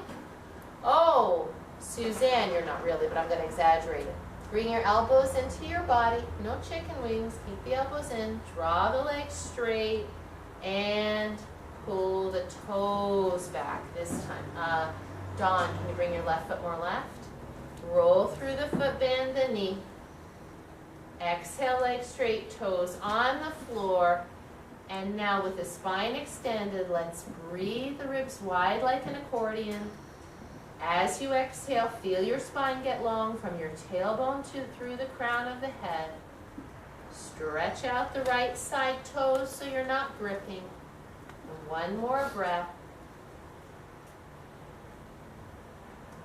Speaker 1: Oh, Suzanne, you're not really, but I'm going to exaggerate it. Bring your elbows into your body. No chicken wings. Keep the elbows in. Draw the legs straight. And pull the toes back this time. Dawn, can you bring your left foot more left? Roll through the foot, bend the knee. Exhale, legs straight, toes on the floor. And now with the spine extended, let's breathe the ribs wide like an accordion. As you exhale, feel your spine get long from your tailbone through the crown of the head. Stretch out the right side toes so you're not gripping. And one more breath.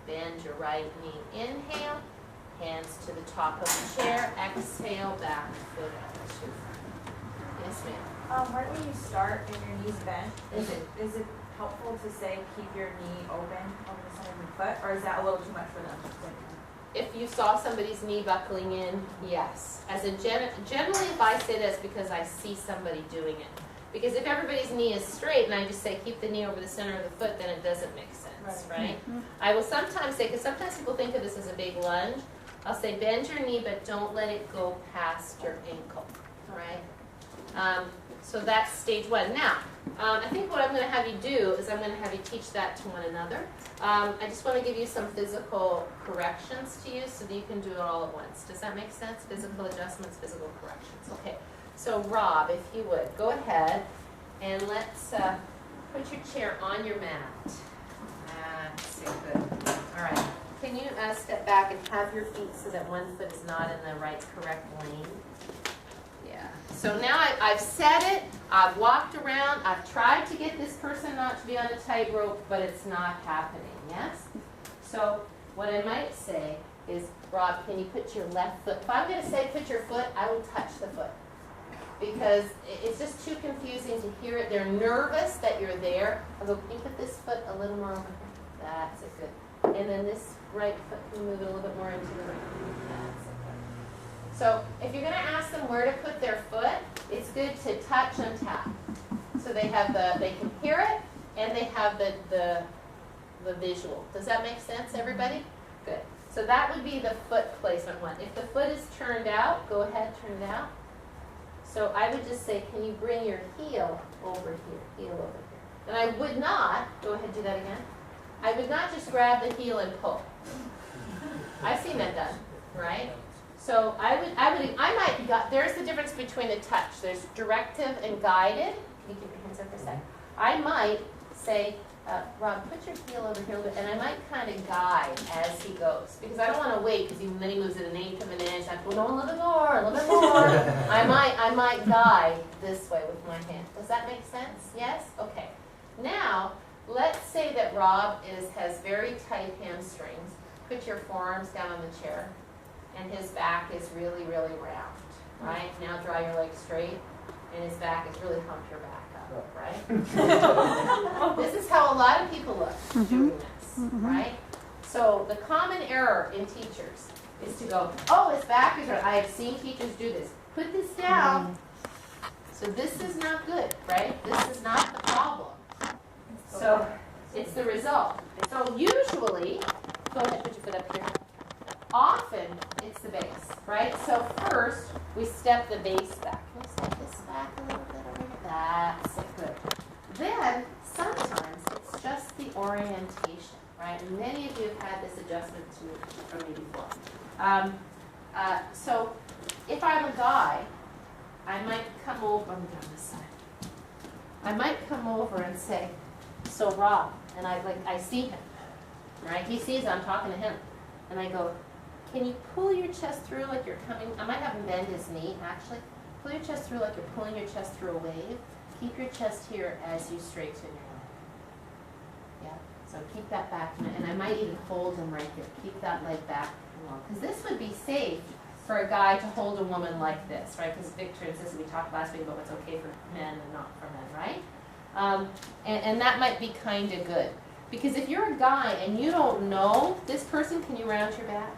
Speaker 1: Bend your right knee. Inhale. Hands to the top of the chair. Exhale, back foot out to front. Yes, ma'am.
Speaker 5: Right when you start and your knees bent, is it helpful to say keep your knee open over the center of your foot, or is that a little too much for them?
Speaker 1: If you saw somebody's knee buckling in, yes. As a generally, if I say this because I see somebody doing it. Because if everybody's knee is straight and I just say keep the knee over the center of the foot, then it doesn't make sense, right? I will sometimes say, because sometimes people think of this as a big lunge, I'll say bend your knee, but don't let it go past your ankle, right? So that's stage one. Now, I think what I'm going to have you do is I'm going to have you teach that to one another. I just want to give you some physical corrections to use so that you can do it all at once. Does that make sense? Physical adjustments, physical corrections. Okay. So Rob, if you would, go ahead and let's put your chair on your mat. That's good. All right. Can you step back and have your feet so that one foot is not in the right correct lane? Yeah. So now I've set it. I've walked around. I've tried to get this person not to be on a tightrope, but it's not happening. Yes? So what I might say is, Rob, can you put your left foot? If I'm going to say put your foot, I will touch the foot. Because it's just too confusing to hear it. They're nervous that you're there. I'll go, can you put this foot a little more over here? That's it, good. And then this right foot, can you move it a little bit more into the right? That's it, good. So if you're going to ask them where to put their foot, it's good to touch and tap. So they have they can hear it, and they have the the visual. Does that make sense, everybody? Good. So that would be the foot placement one. If the foot is turned out, go ahead, turn it out. So I would just say, can you bring your heel over here, heel over here? And I would not, go ahead, do that again. I would not just grab the heel and pull. I've seen that done, right? So there's the difference between a touch. There's directive and guided. Can you keep your hands up for a sec? I might say, Rob, put your heel over here a little bit, and I might kind of guide as he goes. Because I don't want to wait, because then he moves at an eighth of an inch. I go, no, a little bit more, a little bit more. I might guide this way with my hand. Does that make sense? Yes? Okay. Now, let's say that Rob has very tight hamstrings. Put your forearms down on the chair, and his back is really, really round, right? Now draw your legs straight, and his back is really hump your back up, right? This is how a lot of people look doing this, right? So the common error in teachers is to go, oh, his back is round. I have seen teachers do this. Put this down. So this is not good, right? This is not the problem. So it's the result. So usually, go ahead, put your foot up here. Often, it's the base, right? So first, we step the base back. Can we step this back a little bit over here? That's it, good. Then, sometimes, it's just the orientation, right? And many of you have had this adjustment from me before. So, if I'm a guy, I might come over, I'm down this side. I might come over and say, so Rob, and I see him, right? He sees I'm talking to him. And I go, can you pull your chest through like you're coming? I might have him bend his knee, actually. Pull your chest through like you're pulling your chest through a wave. Keep your chest here as you straighten your leg. Yeah, so keep that back. And I might even hold him right there. Keep that leg back long. Because this would be safe for a guy to hold a woman like this, right? Because Victor insisted, we talked last week about what's okay for men and not for men, right? And that might be kind of good. Because if you're a guy and you don't know this person, can you round your back?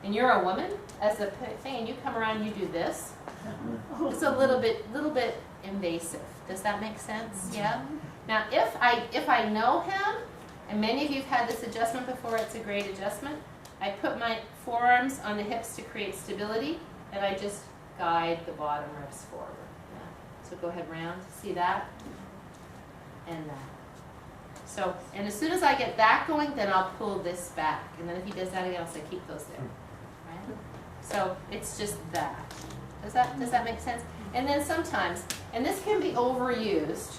Speaker 1: And you're a woman, as a thing, and you come around, you do this. It's a little bit invasive. Does that make sense? Yeah. Now, if I know him, and many of you have had this adjustment before, it's a great adjustment. I put my forearms on the hips to create stability, and I just guide the bottom ribs forward. Yeah. So go ahead, round. See that? And that. So, and as soon as I get that going, then I'll pull this back. And then if he does that again, I'll say keep those there. Right? So it's just that. Does that make sense? And then sometimes, and this can be overused,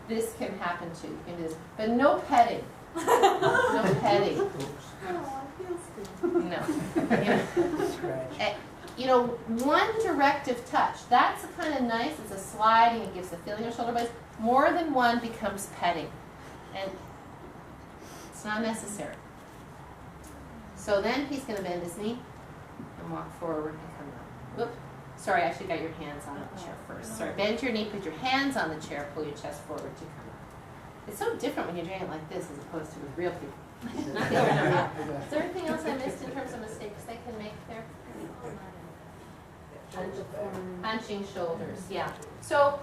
Speaker 1: this can happen too. You can do this, but no petting. No petting. No. One directive touch. That's kind of nice. It's a sliding. It gives the feeling of shoulder blades. More than one becomes petting. And it's not necessary. So then he's going to bend his knee and walk forward and come up. Whoop. Sorry, I should have got your hands on the chair first. Sorry, bend your knee, put your hands on the chair, pull your chest forward to come up. It's so different when you're doing it like this as opposed to with real people. Not the other way around. Is there anything else I missed in terms of mistakes they can make there? Hunching shoulders, yeah. So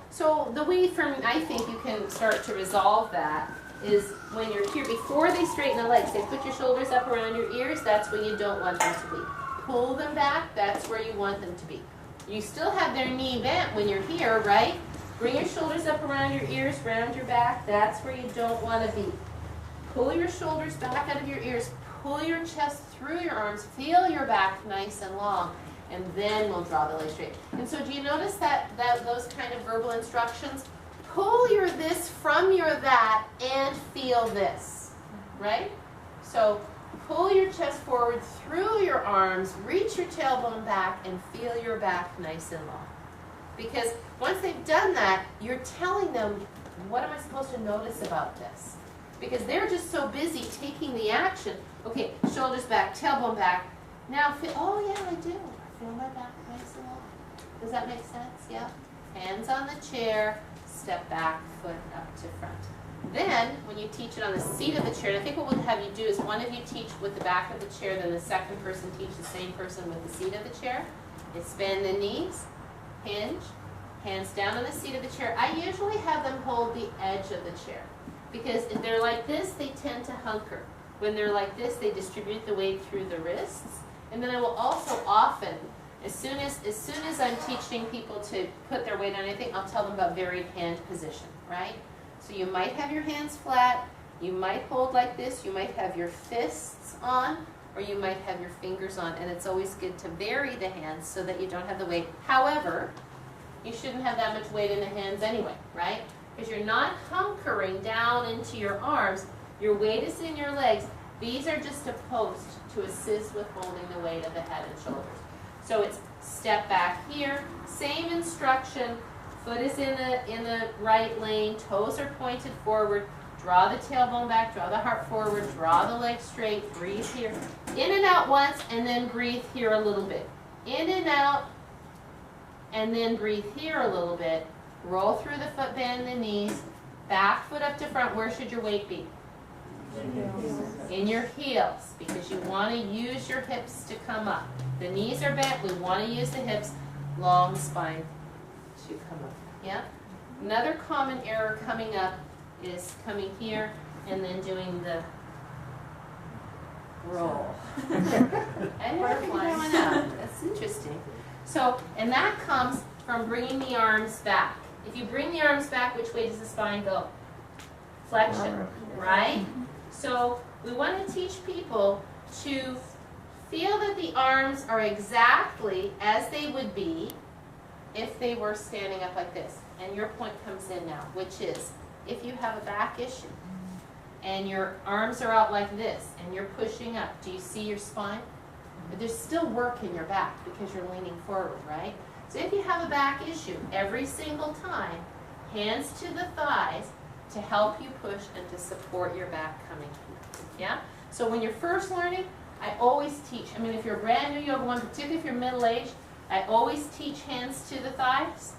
Speaker 1: the way I think you can start to resolve that is when you're here, before they straighten the legs, they put your shoulders up around your ears, that's where you don't want them to be. Pull them back, that's where you want them to be. You still have their knee bent when you're here, right? Bring your shoulders up around your ears, round your back, that's where you don't want to be. Pull your shoulders back out of your ears, pull your chest through your arms, feel your back nice and long, and then we'll draw the leg straight. And so do you notice that those kind of verbal instructions? Pull your this from your that and feel this, right? So pull your chest forward through your arms, reach your tailbone back, and feel your back nice and long. Because once they've done that, you're telling them, what am I supposed to notice about this? Because they're just so busy taking the action. Okay, shoulders back, tailbone back. Now feel, oh yeah, I do. I feel my back nice and long. Does that make sense? Yeah. Hands on the chair, step back, foot up to front. Then, when you teach it on the seat of the chair, and I think what we'll have you do is one of you teach with the back of the chair, then the second person teach the same person with the seat of the chair. It's bend the knees, hinge, hands down on the seat of the chair. I usually have them hold the edge of the chair. Because if they're like this, they tend to hunker. When they're like this, they distribute the weight through the wrists. And then I will also often, as soon as I'm teaching people to put their weight on anything, I'll tell them about varied hand position, right? So you might have your hands flat, you might hold like this, you might have your fists on, or you might have your fingers on, and it's always good to vary the hands so that you don't have the weight. However, you shouldn't have that much weight in the hands anyway, right? Because you're not hunkering down into your arms, your weight is in your legs. These are just a post to assist with holding the weight of the head and shoulders. So it's step back here, same instruction, foot is in the right lane, toes are pointed forward, draw the tailbone back, draw the heart forward, draw the legs straight, breathe here. In and out once, and then breathe here a little bit. In and out, and then breathe here a little bit. Roll through the foot, bend the knees, back foot up to front. Where should your weight be? In your heels, because you want to use your hips to come up. The knees are bent, we want to use the hips, long spine to come up. Yeah? Another common error coming up is coming here and then doing the roll. I never figured that one out. That's interesting. So, and that comes from bringing the arms back. If you bring the arms back, which way does the spine go? Flexion, right? So we want to teach people to feel that the arms are exactly as they would be if they were standing up like this. And your point comes in now, which is if you have a back issue and your arms are out like this and you're pushing up, do you see your spine? But there's still work in your back because you're leaning forward, right? So if you have a back issue, every single time, hands to the thighs to help you push and to support your back coming here. Yeah? So when you're first learning, I always teach, I mean if you're a brand new yoga one, particularly if you're middle-aged, I always teach hands to the thighs.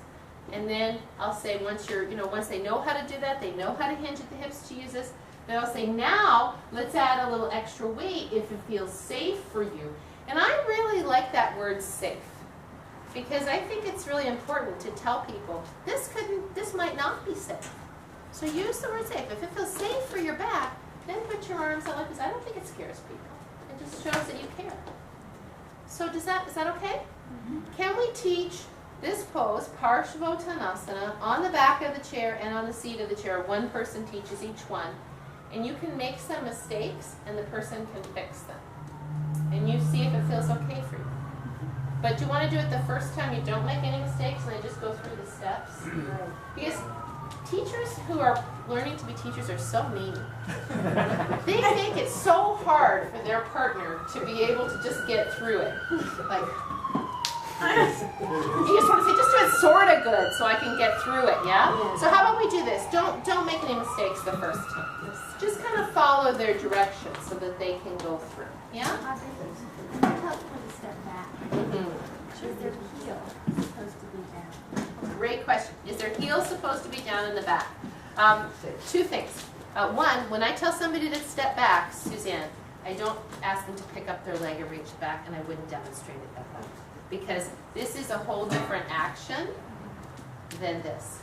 Speaker 1: And then I'll say once they know how to do that, they know how to hinge at the hips to use this, then I'll say now let's add a little extra weight if it feels safe for you. And I really like that word safe because I think it's really important to tell people this might not be safe. So use the word safe. If it feels safe for your back, then put your arms out like this. I don't think it scares people. It just shows that you care. So is that okay? Mm-hmm. Can we teach this pose, Parsvottanasana, on the back of the chair and on the seat of the chair? One person teaches each one. And you can make some mistakes and the person can fix them. And you see if it feels okay for you. But you want to do it the first time you don't make any mistakes and they just go through the steps. Because teachers who are learning to be teachers are so mean. They make it so hard for their partner to be able to just get through it. Like, you just want to say, just do it sort of good so I can get through it, yeah? So how about we do this? Don't make any mistakes the first time. Just kind of follow their direction so that they can go through, yeah?
Speaker 6: Step back.
Speaker 1: Mm-hmm.
Speaker 6: Is their heel supposed to be down?
Speaker 1: Great question. Is their heel supposed to be down in the back? Two things. One, when I tell somebody to step back, Suzanne, I don't ask them to pick up their leg or reach back, and I wouldn't demonstrate it that way. Because this is a whole different action than this,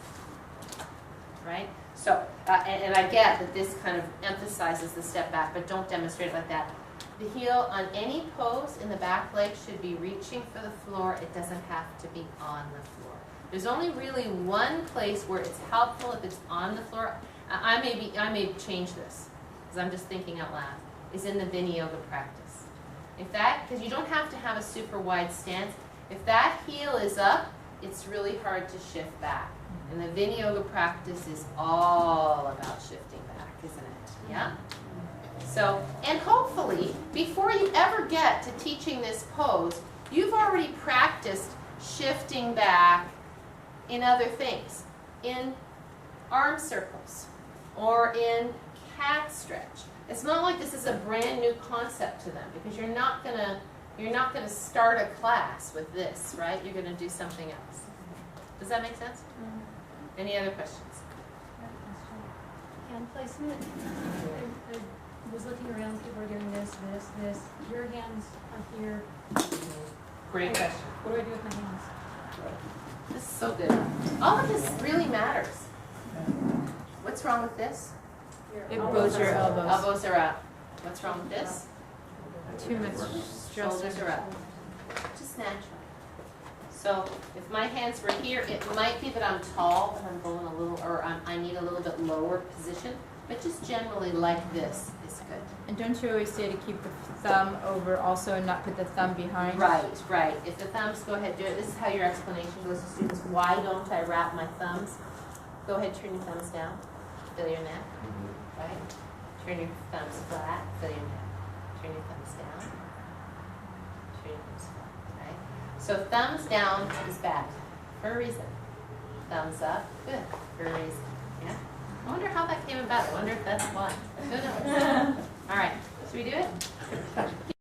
Speaker 1: right? So, and I get that this kind of emphasizes the step back, but don't demonstrate it like that. The heel on any pose in the back leg should be reaching for the floor. It doesn't have to be on the floor. There's only really one place where it's helpful if it's on the floor. I may change this, because I'm just thinking out loud, is in the Vinyasa practice. If that, because you don't have to have a super wide stance, if that heel is up, it's really hard to shift back. And the Vinyasa practice is all about shifting back, isn't it? Yeah? So, and hopefully, before you ever get to teaching this pose, you've already practiced shifting back in other things, in arm circles, or in cat stretch. It's not like this is a brand new concept to them, because you're not gonna start a class with this, right? You're gonna do something else. Does that make sense? Mm-hmm. Any other questions?
Speaker 9: Hand placement. I was looking around, people are doing this. Your hands are here.
Speaker 1: Great question.
Speaker 9: What do I do with my hands?
Speaker 1: This is so good. All of this really matters. What's wrong with this?
Speaker 4: It bows your elbows.
Speaker 1: Elbows are up. What's wrong with this?
Speaker 4: Too much stress.
Speaker 1: Shoulders are up. Just naturally. So if my hands were here, it might be that I'm tall, and I'm going a little, or I need a little bit lower position, but just generally like this is good.
Speaker 4: And don't you always say to keep the thumb over also and not put the thumb behind?
Speaker 1: Right, right. If the thumbs, go ahead, do it. This is how your explanation goes to students. Why don't I wrap my thumbs? Go ahead, turn your thumbs down. Feel your neck, right? Turn your thumbs flat, feel your neck. Turn your thumbs down. Turn your thumbs flat, right? So thumbs down is bad for a reason. Thumbs up, good for a reason. Yeah? I wonder how that came about. I wonder if that's why. Who knows? All right, should we do it?